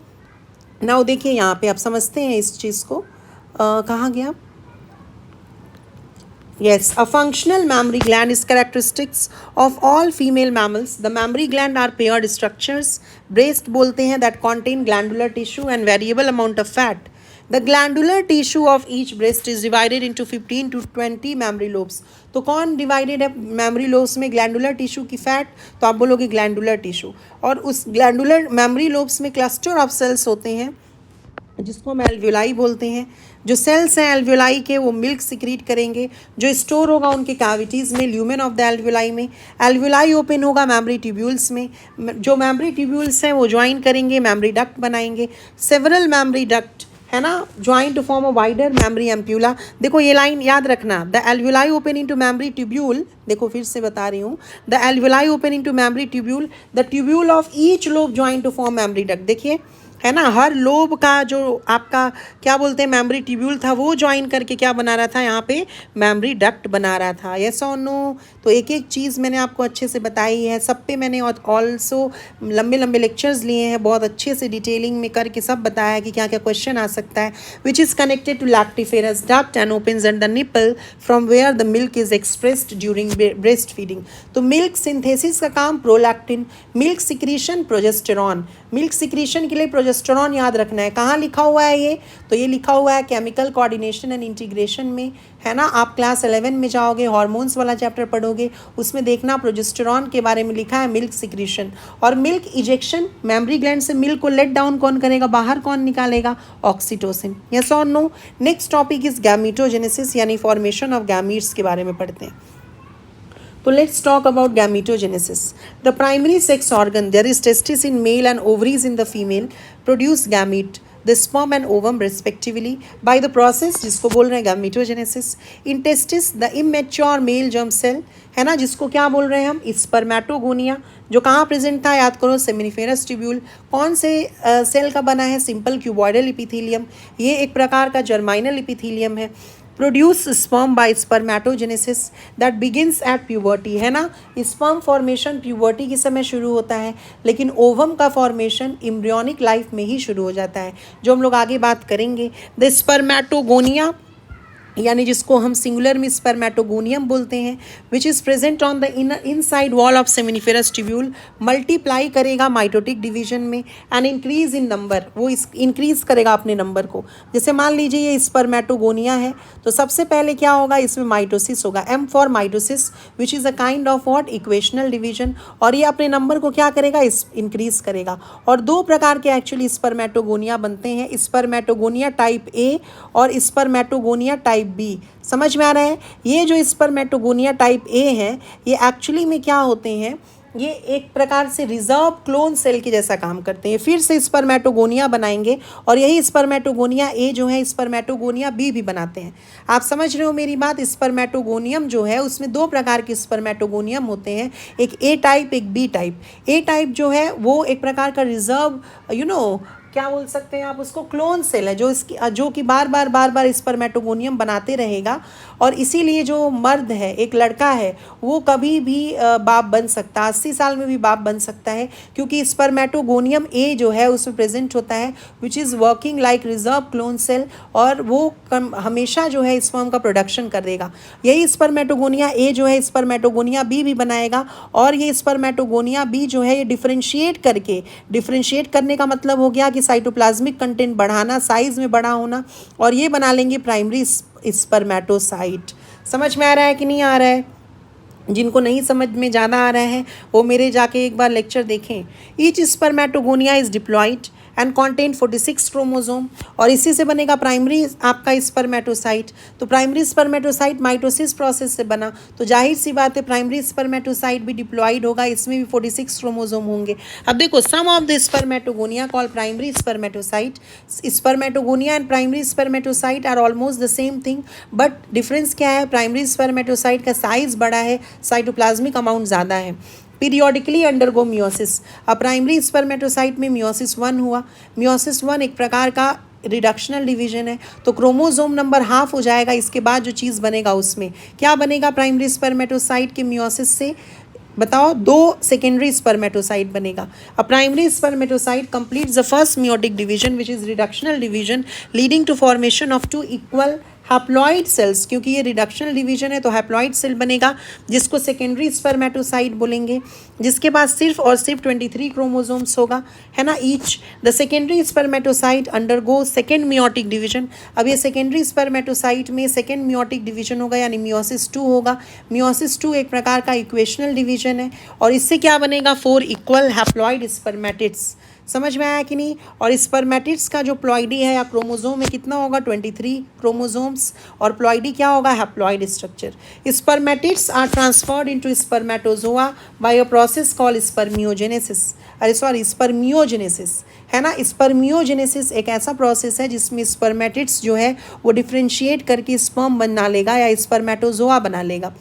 नाउ देखिए यहाँ पे आप समझते हैं इस चीज़ को। कहाँ गया? Yes, a functional mammary gland is characteristics of all female mammals. The mammary gland are paired structures. Breast बोलते हैं that contain glandular tissue and variable amount of fat. The glandular tissue of each breast is divided into 15 to 20 mammary lobes. तो कौन divided है memory lobes में? Glandular tissue की fat, तो आप बोलोगे ग्लैंडुलर टिश्यू। और उस ग्लैंडुलर मेमोरी लोब्स में क्लस्टर ऑफ सेल्स होते हैं जिसको हम एल्वियोलाई बोलते हैं। जो सेल्स हैं एल्वियोलाई के वो मिल्क सिक्रीट करेंगे, जो स्टोर होगा उनके कैविटीज़ में, ल्यूमेन ऑफ द एल्वियोलाई में। एल्वियोलाई ओपन होगा मेमोरी ट्यूब्यूल्स में। जो मेमोरी ट्यूब्यूल्स हैं वो ज्वाइन करेंगे, मेमोरी डक्ट बनाएंगे। सेवरल मेमोरी डक्ट, है ना, join to form a wider mammary ampulla. देखो ये लाइन याद रखना, the alveoli open into mammary tubule. देखो फिर से बता रही हूँ, the alveoli open into mammary tubule, the tubule of each lobe join to form mammary duct. देखिए, है ना, हर लोब का जो आपका क्या बोलते हैं मेमोरी ट्यूब्यूल था वो ज्वाइन करके क्या बना रहा था? यहाँ पे मेमोरी डक्ट बना रहा था। यस और नो? तो एक एक चीज़ मैंने आपको अच्छे से बताई है। सब पे मैंने ऑल्सो लंबे लंबे लेक्चर्स लिए हैं, बहुत अच्छे से डिटेलिंग में करके सब बताया है कि क्या क्या क्वेश्चन आ सकता है। Which is connected to lactiferous duct and opens at the nipple from where the milk is expressed during breast feeding. तो मिल्क सिंथेसिस का काम prolactin, milk secretion progesterone. Milk secretion के लिए प्रोजेस्टेरॉन याद रखना है। कहाँ लिखा हुआ है ये? तो ये लिखा हुआ है केमिकल कोऑर्डिनेशन एंड इंटीग्रेशन में, है ना। आप क्लास 11 में जाओगे, हार्मोन्स वाला चैप्टर पढ़ोगे, उसमें देखना प्रोजेस्टेरॉन के बारे में लिखा है मिल्क सिक्रीशन। और मिल्क इजेक्शन, मेमोरी ग्लैंड से मिल्क को लेट डाउन कौन करेगा? बाहर कौन निकालेगा? ऑक्सीटोसिन। यस और नो? नेक्स्ट टॉपिक इज गैमीटोजेनेसिस, यानी फॉर्मेशन ऑफ गैमीट्स के बारे में पढ़ते हैं। तो let's talk about gametogenesis. The primary sex organ, there is testis in male and ovaries in the female, produce gamete, the sperm and ovum respectively by the process जिसको बोल रहे हैं gametogenesis. In testis the immature male germ cell, है ना, जिसको क्या बोल रहे हैं हम, स्पर्मेटोगोनिया, जो कहाँ प्रेजेंट था, याद करो, सेमिनिफेरस ट्यूब्यूल. कौन से सेल का बना है, सिंपल क्यूबॉइडल इपिथीलियम. ये एक प्रकार का जर्माइनल इपिथीलियम है. Produce sperm bye spermatogenesis that begins at puberty, है ना. स्पर्म फॉर्मेशन प्यूबर्टी के समय शुरू होता है, लेकिन ओवम का फॉर्मेशन एम्ब्रियोनिक लाइफ में ही शुरू हो जाता है, जो हम लोग आगे बात करेंगे. द स्पर्मेटोगोनिया, यानी जिसको हम सिंगुलर में स्पर्मेटोगोनियम बोलते हैं, which is present on the inside wall of seminiferous tubule, multiply करेगा माइटोटिक डिवीजन में एंड इंक्रीज इन नंबर, वो इंक्रीज करेगा अपने नंबर को. जैसे मान लीजिए ये स्पर्मेटोगोनिया है, तो सबसे पहले क्या होगा, इसमें माइटोसिस होगा, M for mitosis, which is a kind of what, equational division. और ये अपने नंबर को क्या करेगा, इंक्रीज करेगा. और दो प्रकार के एक्चुअली स्पर्मेटोगोनिया बनते हैं, स्पर्मेटोगोनिया टाइप ए और स्पर्मेटोगोनिया टाइप बी. समझ में आ रहा है. ये जो स्पर्मेटोगोनिया टाइप ए हैं, ये एक्चुअली में क्या होते हैं, ये एक प्रकार से रिजर्व क्लोन सेल के जैसा काम करते हैं. फिर से स्पर्मेटोगोनिया बनाएंगे और यही स्पर्मेटोगोनिया ए जो है स्पर्मेटोगोनिया बी भी बनाते हैं. आप समझ रहे हो मेरी बात. स्पर्मेटोगोनियम जो है उसमें दो प्रकार के स्पर्मेटोगोनियम होते हैं, एक ए टाइप एक बी टाइप. ए टाइप जो है वो एक प्रकार का रिजर्व क्या बोल सकते हैं आप उसको, क्लोन सेल है, जो कि बार बार स्पर्मेटोगोनियम बनाते रहेगा. और इसीलिए जो मर्द है, एक लड़का है, वो कभी भी बाप बन सकता है, 80 साल में भी बाप बन सकता है, क्योंकि स्पर्मेटोगोनियम ए जो है उसमें प्रेजेंट होता है, which is working like reserve clone cell, और वो हमेशा जो है स्पर्म का प्रोडक्शन कर देगा. यही स्पर्मेटोगोनिया ए जो है स्पर्मेटोगोनिया बी भी बनाएगा. और ये स्पर्मेटोगोनिया बी जो है ये डिफ्रेंशिएट करने का मतलब हो गया कि साइटोप्लाज्मिक कंटेंट बढ़ाना, साइज में बड़ा होना, और ये बना लेंगे प्राइमरी स्पर्मेटोसाइट. समझ में आ रहा है कि नहीं आ रहा है. जिनको नहीं समझ में ज़्यादा आ रहा है वो मेरे जाके एक बार लेक्चर देखें. Each spermatogonia is diploid and contain 46 chromosome, और इसी से बनेगा प्राइमरी आपका स्पर्मेटोसाइट. तो प्राइमरी स्पर्मेटोसाइट माइटोसिस प्रोसेस से बना, तो जाहिर सी बात है प्राइमरी स्पर्मेटोसाइट भी डिप्लॉइड होगा, इसमें भी 46 क्रोमोजोम होंगे. अब देखो, some of the spermatogonia call primary spermatocyte. Spermatogonia and primary spermatocyte are almost the same thing, but difference क्या है, प्राइमरी स्पर्मेटोसाइट का साइज बड़ा है, साइटोप्लाज्मिक अमाउंट ज़्यादा है. Periodically undergo meiosis. अब प्राइमरी स्पर्मेटोसाइट में मियोसिस 1 हुआ. मियोसिस 1 एक प्रकार का रिडक्शनल डिवीजन है, तो क्रोमोजोम नंबर हाफ हो जाएगा. इसके बाद जो चीज़ बनेगा उसमें क्या बनेगा, प्राइमरी स्पर्मेटोसाइट के मियोसिस से बताओ 2 सेकेंडरी स्पर्मेटोसाइट बनेगा. A primary spermatocyte completes the first meiotic division which is reductional division leading to formation of 2 equal haploid cells. क्योंकि ये रिडक्शनल डिवीजन है तो हैप्लॉइड सेल बनेगा, जिसको सेकेंडरी स्पर्मेटोसाइट बोलेंगे, जिसके पास सिर्फ और सिर्फ 23 क्रोमोसोम्स होगा, है ना, each. The secondary spermatocyte undergo second meiotic division. अब ये सेकेंडरी स्पर्मेटोसाइट में सेकेंड मियोटिक डिवीजन होगा, यानी मियोसिस 2 होगा. मियोसिस 2 एक प्रकार का इक्वेशनल डिवीजन है, और इससे क्या बनेगा, 4 इक्वल हैप्लॉइड स्पर्मेटिड्स. समझ में आया कि नहीं. और स्पर्मेटिड्स का जो प्लॉइडी है या क्रोमोजोम में कितना होगा, 23 क्रोमोजोम्स, और प्लॉइडी क्या होगा, haploid structure. Spermatids are transferred into spermatozoa by a process called spermiogenesis. Spermiogenesis, है ना. स्पर्मियोजेनेसिस एक ऐसा प्रोसेस है जिसमें स्पर्मेटिड्स जो है वो डिफ्रेंशिएट करके स्पर्म बना लेगा या स्पर्मेटोजोआ बना लेगा.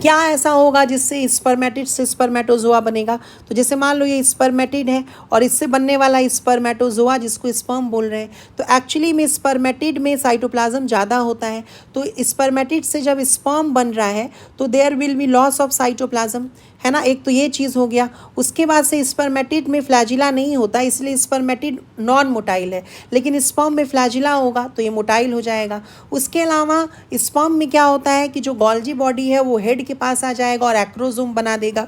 क्या ऐसा होगा जिससे स्पर्मेटिड से स्पर्मेटोजोआ बनेगा, तो जैसे मान लो ये स्पर्मेटिड है और इससे बनने वाला स्पर्मेटोजोआ जिसको स्पर्म बोल रहे हैं, तो एक्चुअली में स्पर्मेटिड में साइटोप्लाज्म ज़्यादा होता है. तो स्पर्मेटिड से जब स्पर्म बन रहा है तो there will be loss of cytoplasm, है ना. एक तो ये चीज़ हो गया. उसके बाद से स्पर्मेटिड में फ्लैजिला नहीं होता, इसलिए स्पर्मेटिड नॉन मोटाइल है, लेकिन स्पर्म में फ्लैजिला होगा तो ये मोटाइल हो जाएगा. उसके अलावा स्पर्म में क्या होता है कि जो गोल्जी बॉडी है वो हेड के पास आ जाएगा और एक्रोजोम बना देगा.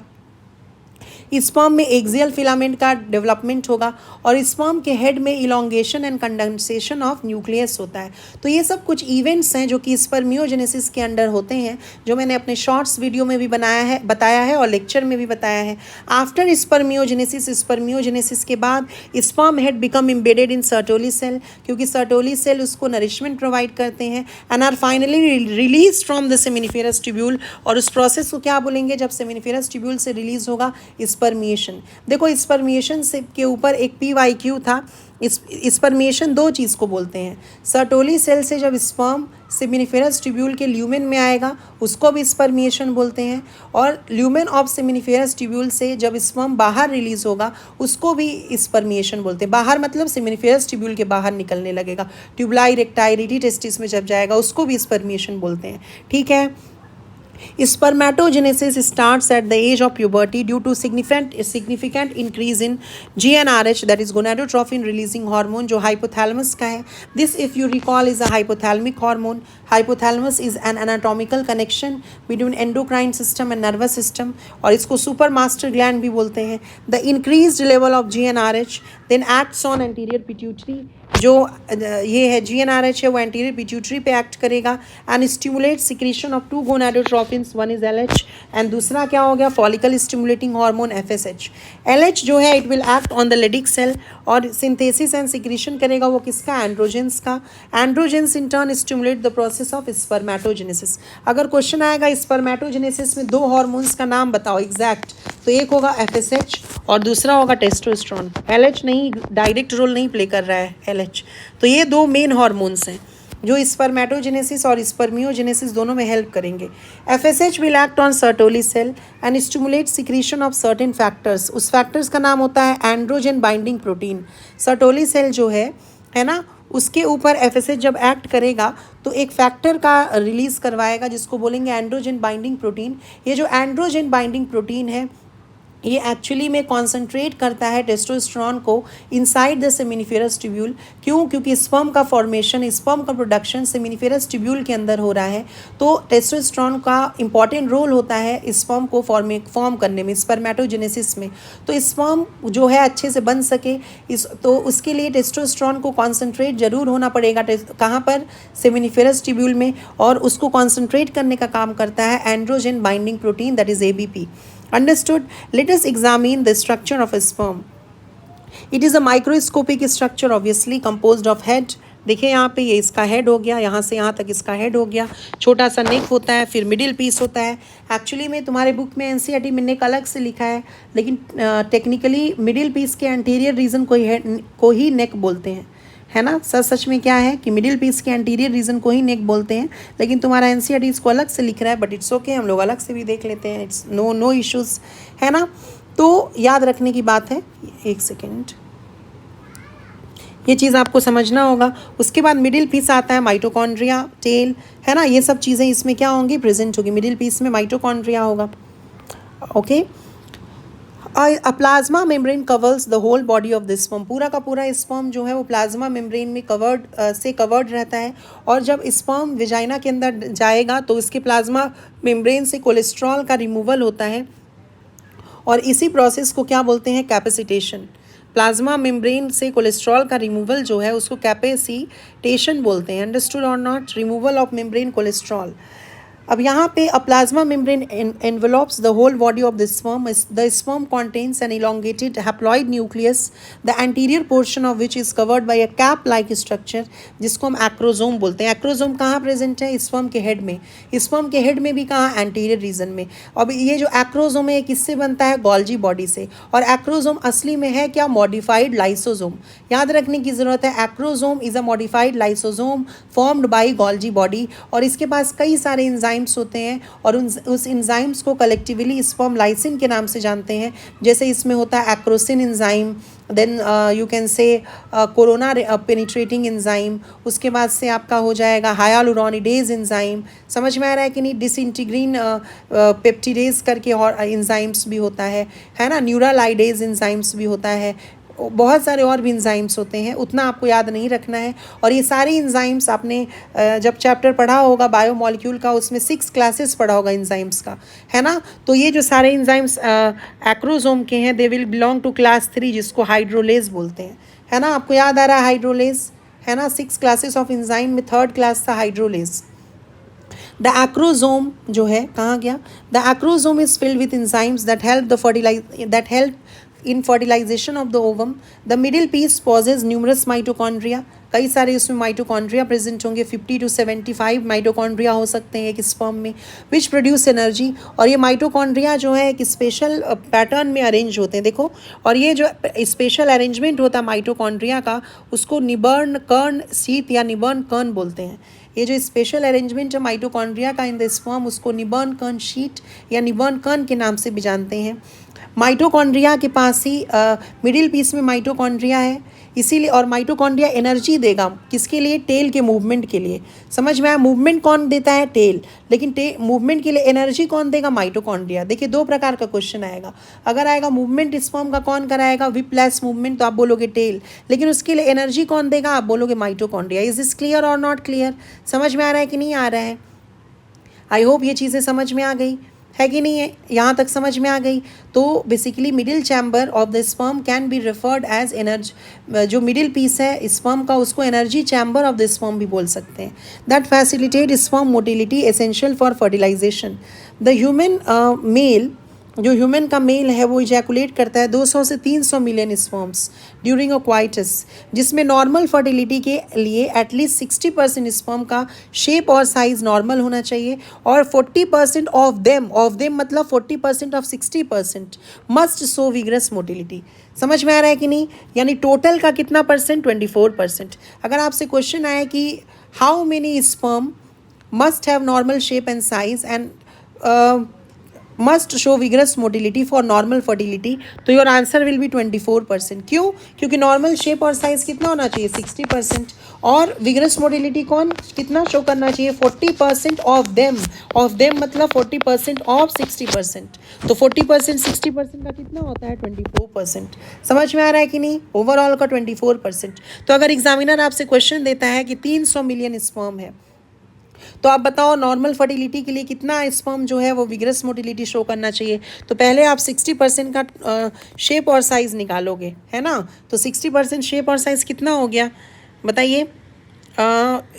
स्पर्म में एक्सियल फिलामेंट का डेवलपमेंट होगा और स्पर्म के हेड में elongation and condensation of nucleus होता है। तो ये सब कुछ इवेंट्स हैं जो कि स्पर्मियोजेनेसिस के अंडर होते हैं, जो मैंने अपने शॉर्ट्स वीडियो में भी बताया है और लेक्चर में भी बताया है। आफ्टर स्पर्मियोजेनेसिस के बाद sperm head become embedded in Sertoli cell, क्योंकि सर्टोली सेल उसको नरिशमेंट प्रोवाइड करते हैं, and are finally release from the seminiferous tubule. और उस प्रोसेस को क्या बोलेंगे जब सेमिनिफेरस ट्यूब्यूल से रिलीज होगा? स्पर्मिएशन। देखो स्पर्मिएशन से के ऊपर एक PYQ था। स्पर्मिएशन दो चीज़ को बोलते हैं। सर्टोली सेल से जब स्पर्म सेमिनिफेरस ट्यूब्यूल के ल्यूमेन में आएगा उसको भी स्पर्मिएशन बोलते हैं, और ल्यूमेन ऑफ सेमिनिफेरस ट्यूब्यूल से जब स्पर्म बाहर रिलीज होगा उसको भी स्पर्मिएशन बोलते हैं। बाहर मतलब सेमिनिफेरस ट्यूब्यूल के बाहर निकलने लगेगा, ट्यूबलाई रेक्टाई रेडी टेस्टिस में जब जाएगा उसको भी स्पर्मिएशन बोलते हैं। ठीक है। Spermatogenesis starts at the age of puberty due to significant increase in GnRH, that is gonadotrophin releasing hormone, जो hypothalamus का है। This, if you recall, is a hypothalamic hormone. Hypothalamus is an anatomical connection between endocrine system and nervous system, और इसको super master gland भी बोलते हैं। The increased level of GnRH then acts on anterior pituitary, जो ये है GnRH है वो एंटीरियर पिट्यूटरी पे एक्ट करेगा and stimulate secretion of two gonadotrophins, one is LH and दूसरा क्या हो गया? Follicle stimulating hormone FSH। LH जो है it will act on the Leydig cell और सिंथेसिस एंड सिक्रीशन करेगा वो किसका? एंड्रोजेंस का। Androgens in turn stimulate the process of spermatogenesis. अगर क्वेश्चन आएगा स्पर्मेटोजेनेसिस में दो हार्मोन्स का नाम बताओ एग्जैक्ट, तो एक होगा FSH और दूसरा होगा टेस्टोस्टेरोन। LH नहीं, डायरेक्ट रोल नहीं प्ले कर रहा है LH। तो ये दो मेन हार्मोन्स हैं जो स्पर्मेटोजेनेसिस और स्पर्मियोजेनेसिस दोनों में हेल्प करेंगे। FSH will act on Sertoli cell and stimulate secretion of certain factors. उस फैक्टर्स का नाम होता है androgen binding protein. Sertoli cell जो है ना, उसके ऊपर FSH जब एक्ट करेगा तो एक फैक्टर का रिलीज़ करवाएगा जिसको बोलेंगे एंड्रोजन बाइंडिंग प्रोटीन। ये जो एंड्रोजन बाइंडिंग प्रोटीन है ये एक्चुअली में कॉन्सेंट्रेट करता है टेस्टोस्टेरोन को इनसाइड द सेमिनिफेरस ट्यूब्यूल। क्यों? क्योंकि स्पर्म का फॉर्मेशन, स्पर्म का प्रोडक्शन सेमिनिफेरस ट्यूब्यूल के अंदर हो रहा है, तो टेस्टोस्टेरोन का इंपॉर्टेंट रोल होता है स्पर्म को फॉर्म करने में, स्पर्मेटोजेनेसिस में। तो स्पर्म जो है अच्छे से बन सके तो उसके लिए टेस्टोस्टेरोन को कॉन्सेंट्रेट जरूर होना पड़ेगा। कहाँ पर? सेमिनिफेरस ट्यूब्यूल में, और उसको कॉन्सेंट्रेट करने का काम करता है androgen binding protein, that is ABP। Understood? Let us examine the structure of a sperm. It is a microscopic structure, obviously composed of head. देखिए यहाँ पे ये इसका हेड हो गया, यहाँ से यहाँ तक इसका हेड हो गया, छोटा सा नेक होता है, फिर मिडिल पीस होता है। एक्चुअली में तुम्हारे बुक में NCERT में नेक अलग से लिखा है, लेकिन टेक्निकली मिडिल पीस के एंटीरियर रीजन को ही नेक बोलते हैं, है ना। सच में क्या है कि मिडिल पीस के एंटीरियर रीजन को ही नेक बोलते हैं, लेकिन तुम्हारा NCERT इसको अलग से लिख रहा है, बट इट्स ओके, हम लोग अलग से भी देख लेते हैं, इट्स नो इश्यूज़, है ना। तो याद रखने की बात है, एक सेकेंड, ये चीज़ आपको समझना होगा। उसके बाद मिडिल पीस आता है, माइटोकॉन्ड्रिया, टेल, है ना, ये सब चीज़ें इसमें क्या होंगी? प्रेजेंट होगी। मिडिल पीस में माइटोकॉन्ड्रिया होगा। Okay. A plasma membrane covers the whole body of the sperm. पूरा का पूरा स्पर्म जो है वो प्लाज्मा मेम्ब्रेन में कवर्ड रहता है, और जब स्पर्म विजाइना के अंदर जाएगा तो उसके प्लाज्मा मेम्ब्रेन से कोलेस्ट्रॉल का रिमूवल होता है, और इसी प्रोसेस को क्या बोलते हैं? कैपेसिटेशन। प्लाज्मा मेम्ब्रेन से कोलेस्ट्रॉल का रिमूवल जो है उसको कैपेसिटेशन बोलते हैं। अंडरस्टूड और not? Removal of membrane cholesterol. अब यहाँ पे a plasma membrane envelopes the whole body of the sperm. The sperm contains an elongated haploid nucleus, the anterior portion of which is covered by a cap-like structure, जिसको हम acrosome बोलते हैं। Acrosome कहाँ present है? Sperm के head में। Sperm के head में भी कहाँ? एंटीरियर रीजन में। अब ये जो एक्रोजोम है किससे बनता है? गोल्जी बॉडी से। और एक्रोजोम असली में है क्या? Modified lysosome. याद रखने की जरूरत है, acrosome is a modified lysosome formed by Golgi body, और इसके पास कई सारे इंजाइम्स होते हैं, और उस इंजाइम्स को कलेक्टिवली स्पर्म लाइसिन के नाम से जानते हैं। जैसे इसमें होता है acrosin enzyme, then you can say corona penetrating enzyme, उसके बाद से आपका हो जाएगा हायालुरोनिडेज इंजाइम। समझ में आ रहा है कि नहीं? डिसइंटीग्रीन पेप्टिडेज करके और इंजाइम्स भी होता है ना। न्यूरालाइडेज इंजाइम्स भी होता है, बहुत सारे और भी इंजाइम्स होते हैं, उतना आपको याद नहीं रखना है। और ये सारे इंजाइम्स आपने जब चैप्टर पढ़ा होगा बायोमोलिक्यूल का, उसमें 6 क्लासेस पढ़ा होगा इंजाइम्स का, है ना। तो ये जो सारे इंजाइम्स एक्रोसोम के हैं, they will belong to class 3, जिसको हाइड्रोलेज बोलते हैं, है ना। आपको याद आ रहा है हाइड्रोलेज, है ना। 6 क्लासेस ऑफ इंजाइम में 3rd क्लास था हाइड्रोलेज। द एक्रोसोम जो है कहाँ गया, the acrosome is filled with enzymes that help in fertilization of the ovum. The middle piece possesses numerous mitochondria, कई सारे उसमें माइटोकॉन्ड्रिया प्रेजेंट होंगे, 50 to 75 माइटोकॉन्ड्रिया हो सकते हैं एक स्पर्म में, विच प्रोड्यूस एनर्जी। और ये माइटोकॉन्ड्रिया जो है एक स्पेशल पैटर्न में अरेंज होते हैं, देखो। और ये जो स्पेशल अरेंजमेंट होता है माइटोकॉन्ड्रिया का, उसको निबर्न कर्ण शीत या निबर्न कर्ण बोलते हैं। ये जो स्पेशल अरेंजमेंट है माइटोकॉन्ड्रिया का इन द स्पर्म, उसको निबर्न कर्ण शीट या निबर्न कर्ण के नाम से भी जानते हैं। माइटोकॉन्ड्रिया के पास ही मिडिल पीस में माइटोकॉन्ड्रिया है, इसीलिए। और माइटोकॉन्ड्रिया एनर्जी देगा किसके लिए, टेल के मूवमेंट के लिए। समझ में आया, मूवमेंट कौन देता है, टेल, लेकिन मूवमेंट के लिए एनर्जी कौन देगा, माइटोकॉन्ड्रिया। देखिए 2 प्रकार का क्वेश्चन आएगा, अगर आएगा मूवमेंट स्पर्म का कौन कराएगा, विप्लैश मूवमेंट, तो आप बोलोगे टेल, लेकिन उसके लिए एनर्जी कौन देगा, आप बोलोगे माइटोकॉन्ड्रिया। इज दिस क्लियर और नॉट क्लियर, समझ में आ रहा है कि नहीं आ रहा है। आई होप ये चीज़ें समझ में आ गई है कि नहीं है, यहाँ तक समझ में आ गई। तो basically middle chamber of the sperm can be referred as energy, जो मिडिल पीस है स्पर्म का, उसको energy chamber of the sperm भी बोल सकते हैं। That facilitate sperm motility essential for fertilization. The human male, जो ह्यूमन का मेल है वो इजैकुलेट करता है 200 से 300 million sperms during a coitus, जिसमें नॉर्मल फर्टिलिटी के लिए एटलीस्ट 60% स्पर्म का शेप और साइज नॉर्मल होना चाहिए, और 40% ऑफ देम मतलब 40% of 60% must show vigorous motility. समझ में आ रहा है कि नहीं, यानी टोटल का कितना परसेंट, 24%। अगर आपसे क्वेश्चन आए कि how many sperm must have normal shape and size and must show vigorous motility for normal fertility, तो योर आंसर विल बी 24%। क्यों, क्योंकि नॉर्मल शेप और साइज कितना होना चाहिए, 60%, और विग्रस मोटिलिटी कौन कितना शो करना चाहिए, 40% ऑफ देम मतलब 40% ऑफ 60%, तो 40% 60% का कितना होता है, 24%। समझ में आ रहा है कि नहीं, ओवरऑल का 24%। तो अगर एग्जामिनर आपसे क्वेश्चन देता है कि 300 मिलियन स्पर्म है, तो आप बताओ नॉर्मल फर्टिलिटी के लिए कितना स्पर्म जो है वो विग्रस मोटिलिटी शो करना चाहिए। तो पहले आप 60% का शेप और साइज निकालोगे, है ना। तो 60% शेप और साइज कितना हो गया, बताइए।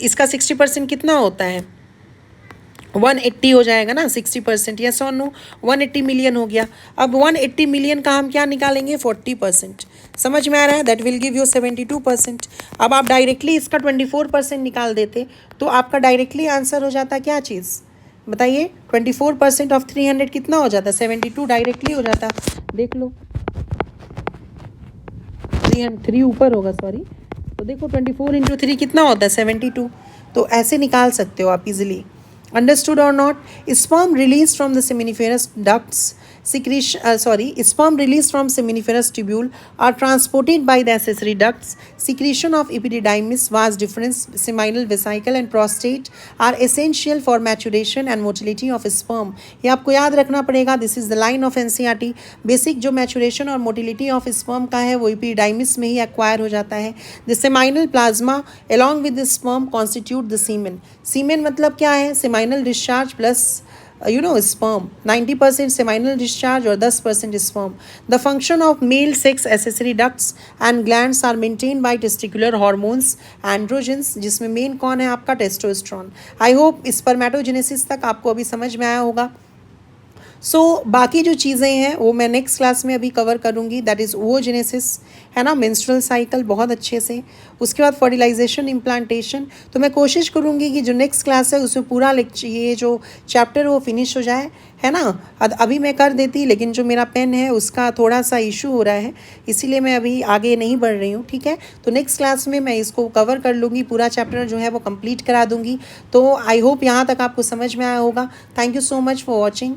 इसका 60% कितना होता है, 180 हो जाएगा ना 60%, यस और नो, 180 मिलियन हो गया। अब 180 मिलियन का हम क्या निकालेंगे, 40%। समझ में आ रहा है, दैट विल गिव यू 72%। अब आप डायरेक्टली इसका 24% निकाल देते तो आपका डायरेक्टली आंसर हो जाता क्या चीज़, बताइए। 24% ऑफ 300 कितना हो जाता, 72 डायरेक्टली हो जाता। देख लो 3 ऊपर होगा, सॉरी। तो देखो 24 इंटू 3 कितना होता है, 72। तो ऐसे निकाल सकते हो आप easily. Understood or not? Sperm released from the seminiferous ducts, sperm released from seminiferous tubule are transported by the accessory ducts. Secretion of epididymis, vas deferens, seminal vesicle and prostate are essential for maturation and motility of sperm. ये आपको याद रखना पड़ेगा, this is the line of NCERT. Basic जो maturation और motility of sperm का है वो एपिडाइमिस में ही एक्वायर हो जाता है। The seminal plasma along with the sperm constitute the semen. सीमेन मतलब क्या है, seminal discharge plus sperm, 90% seminal discharge और 10% sperm. The function of male sex accessory ducts and glands are maintained by testicular hormones, androgens, जिसमें main कौन है आपका, testosterone. I hope spermatogenesis तक आपको अभी समझ में आया होगा। बाकी जो चीज़ें हैं वो मैं नेक्स्ट क्लास में अभी कवर करूँगी, दैट इज़ ओवोजेनेसिस, है ना, मेंस्ट्रुअल साइकिल बहुत अच्छे से। उसके बाद फर्टिलाइजेशन, इम्प्लांटेशन। तो मैं कोशिश करूँगी कि जो नेक्स्ट क्लास है उसमें पूरा ये जो चैप्टर वो फिनिश हो जाए, है ना। अभी मैं कर देती, लेकिन जो मेरा पेन है उसका थोड़ा सा इशू हो रहा है, इसीलिए मैं अभी आगे नहीं बढ़ रही हूँ, ठीक है। तो नेक्स्ट क्लास में मैं इसको कवर कर लूँगी, पूरा चैप्टर जो है वो कंप्लीट करा दूँगी। तो आई होप यहाँ तक आपको समझ में आया होगा। Thank you so much for watching.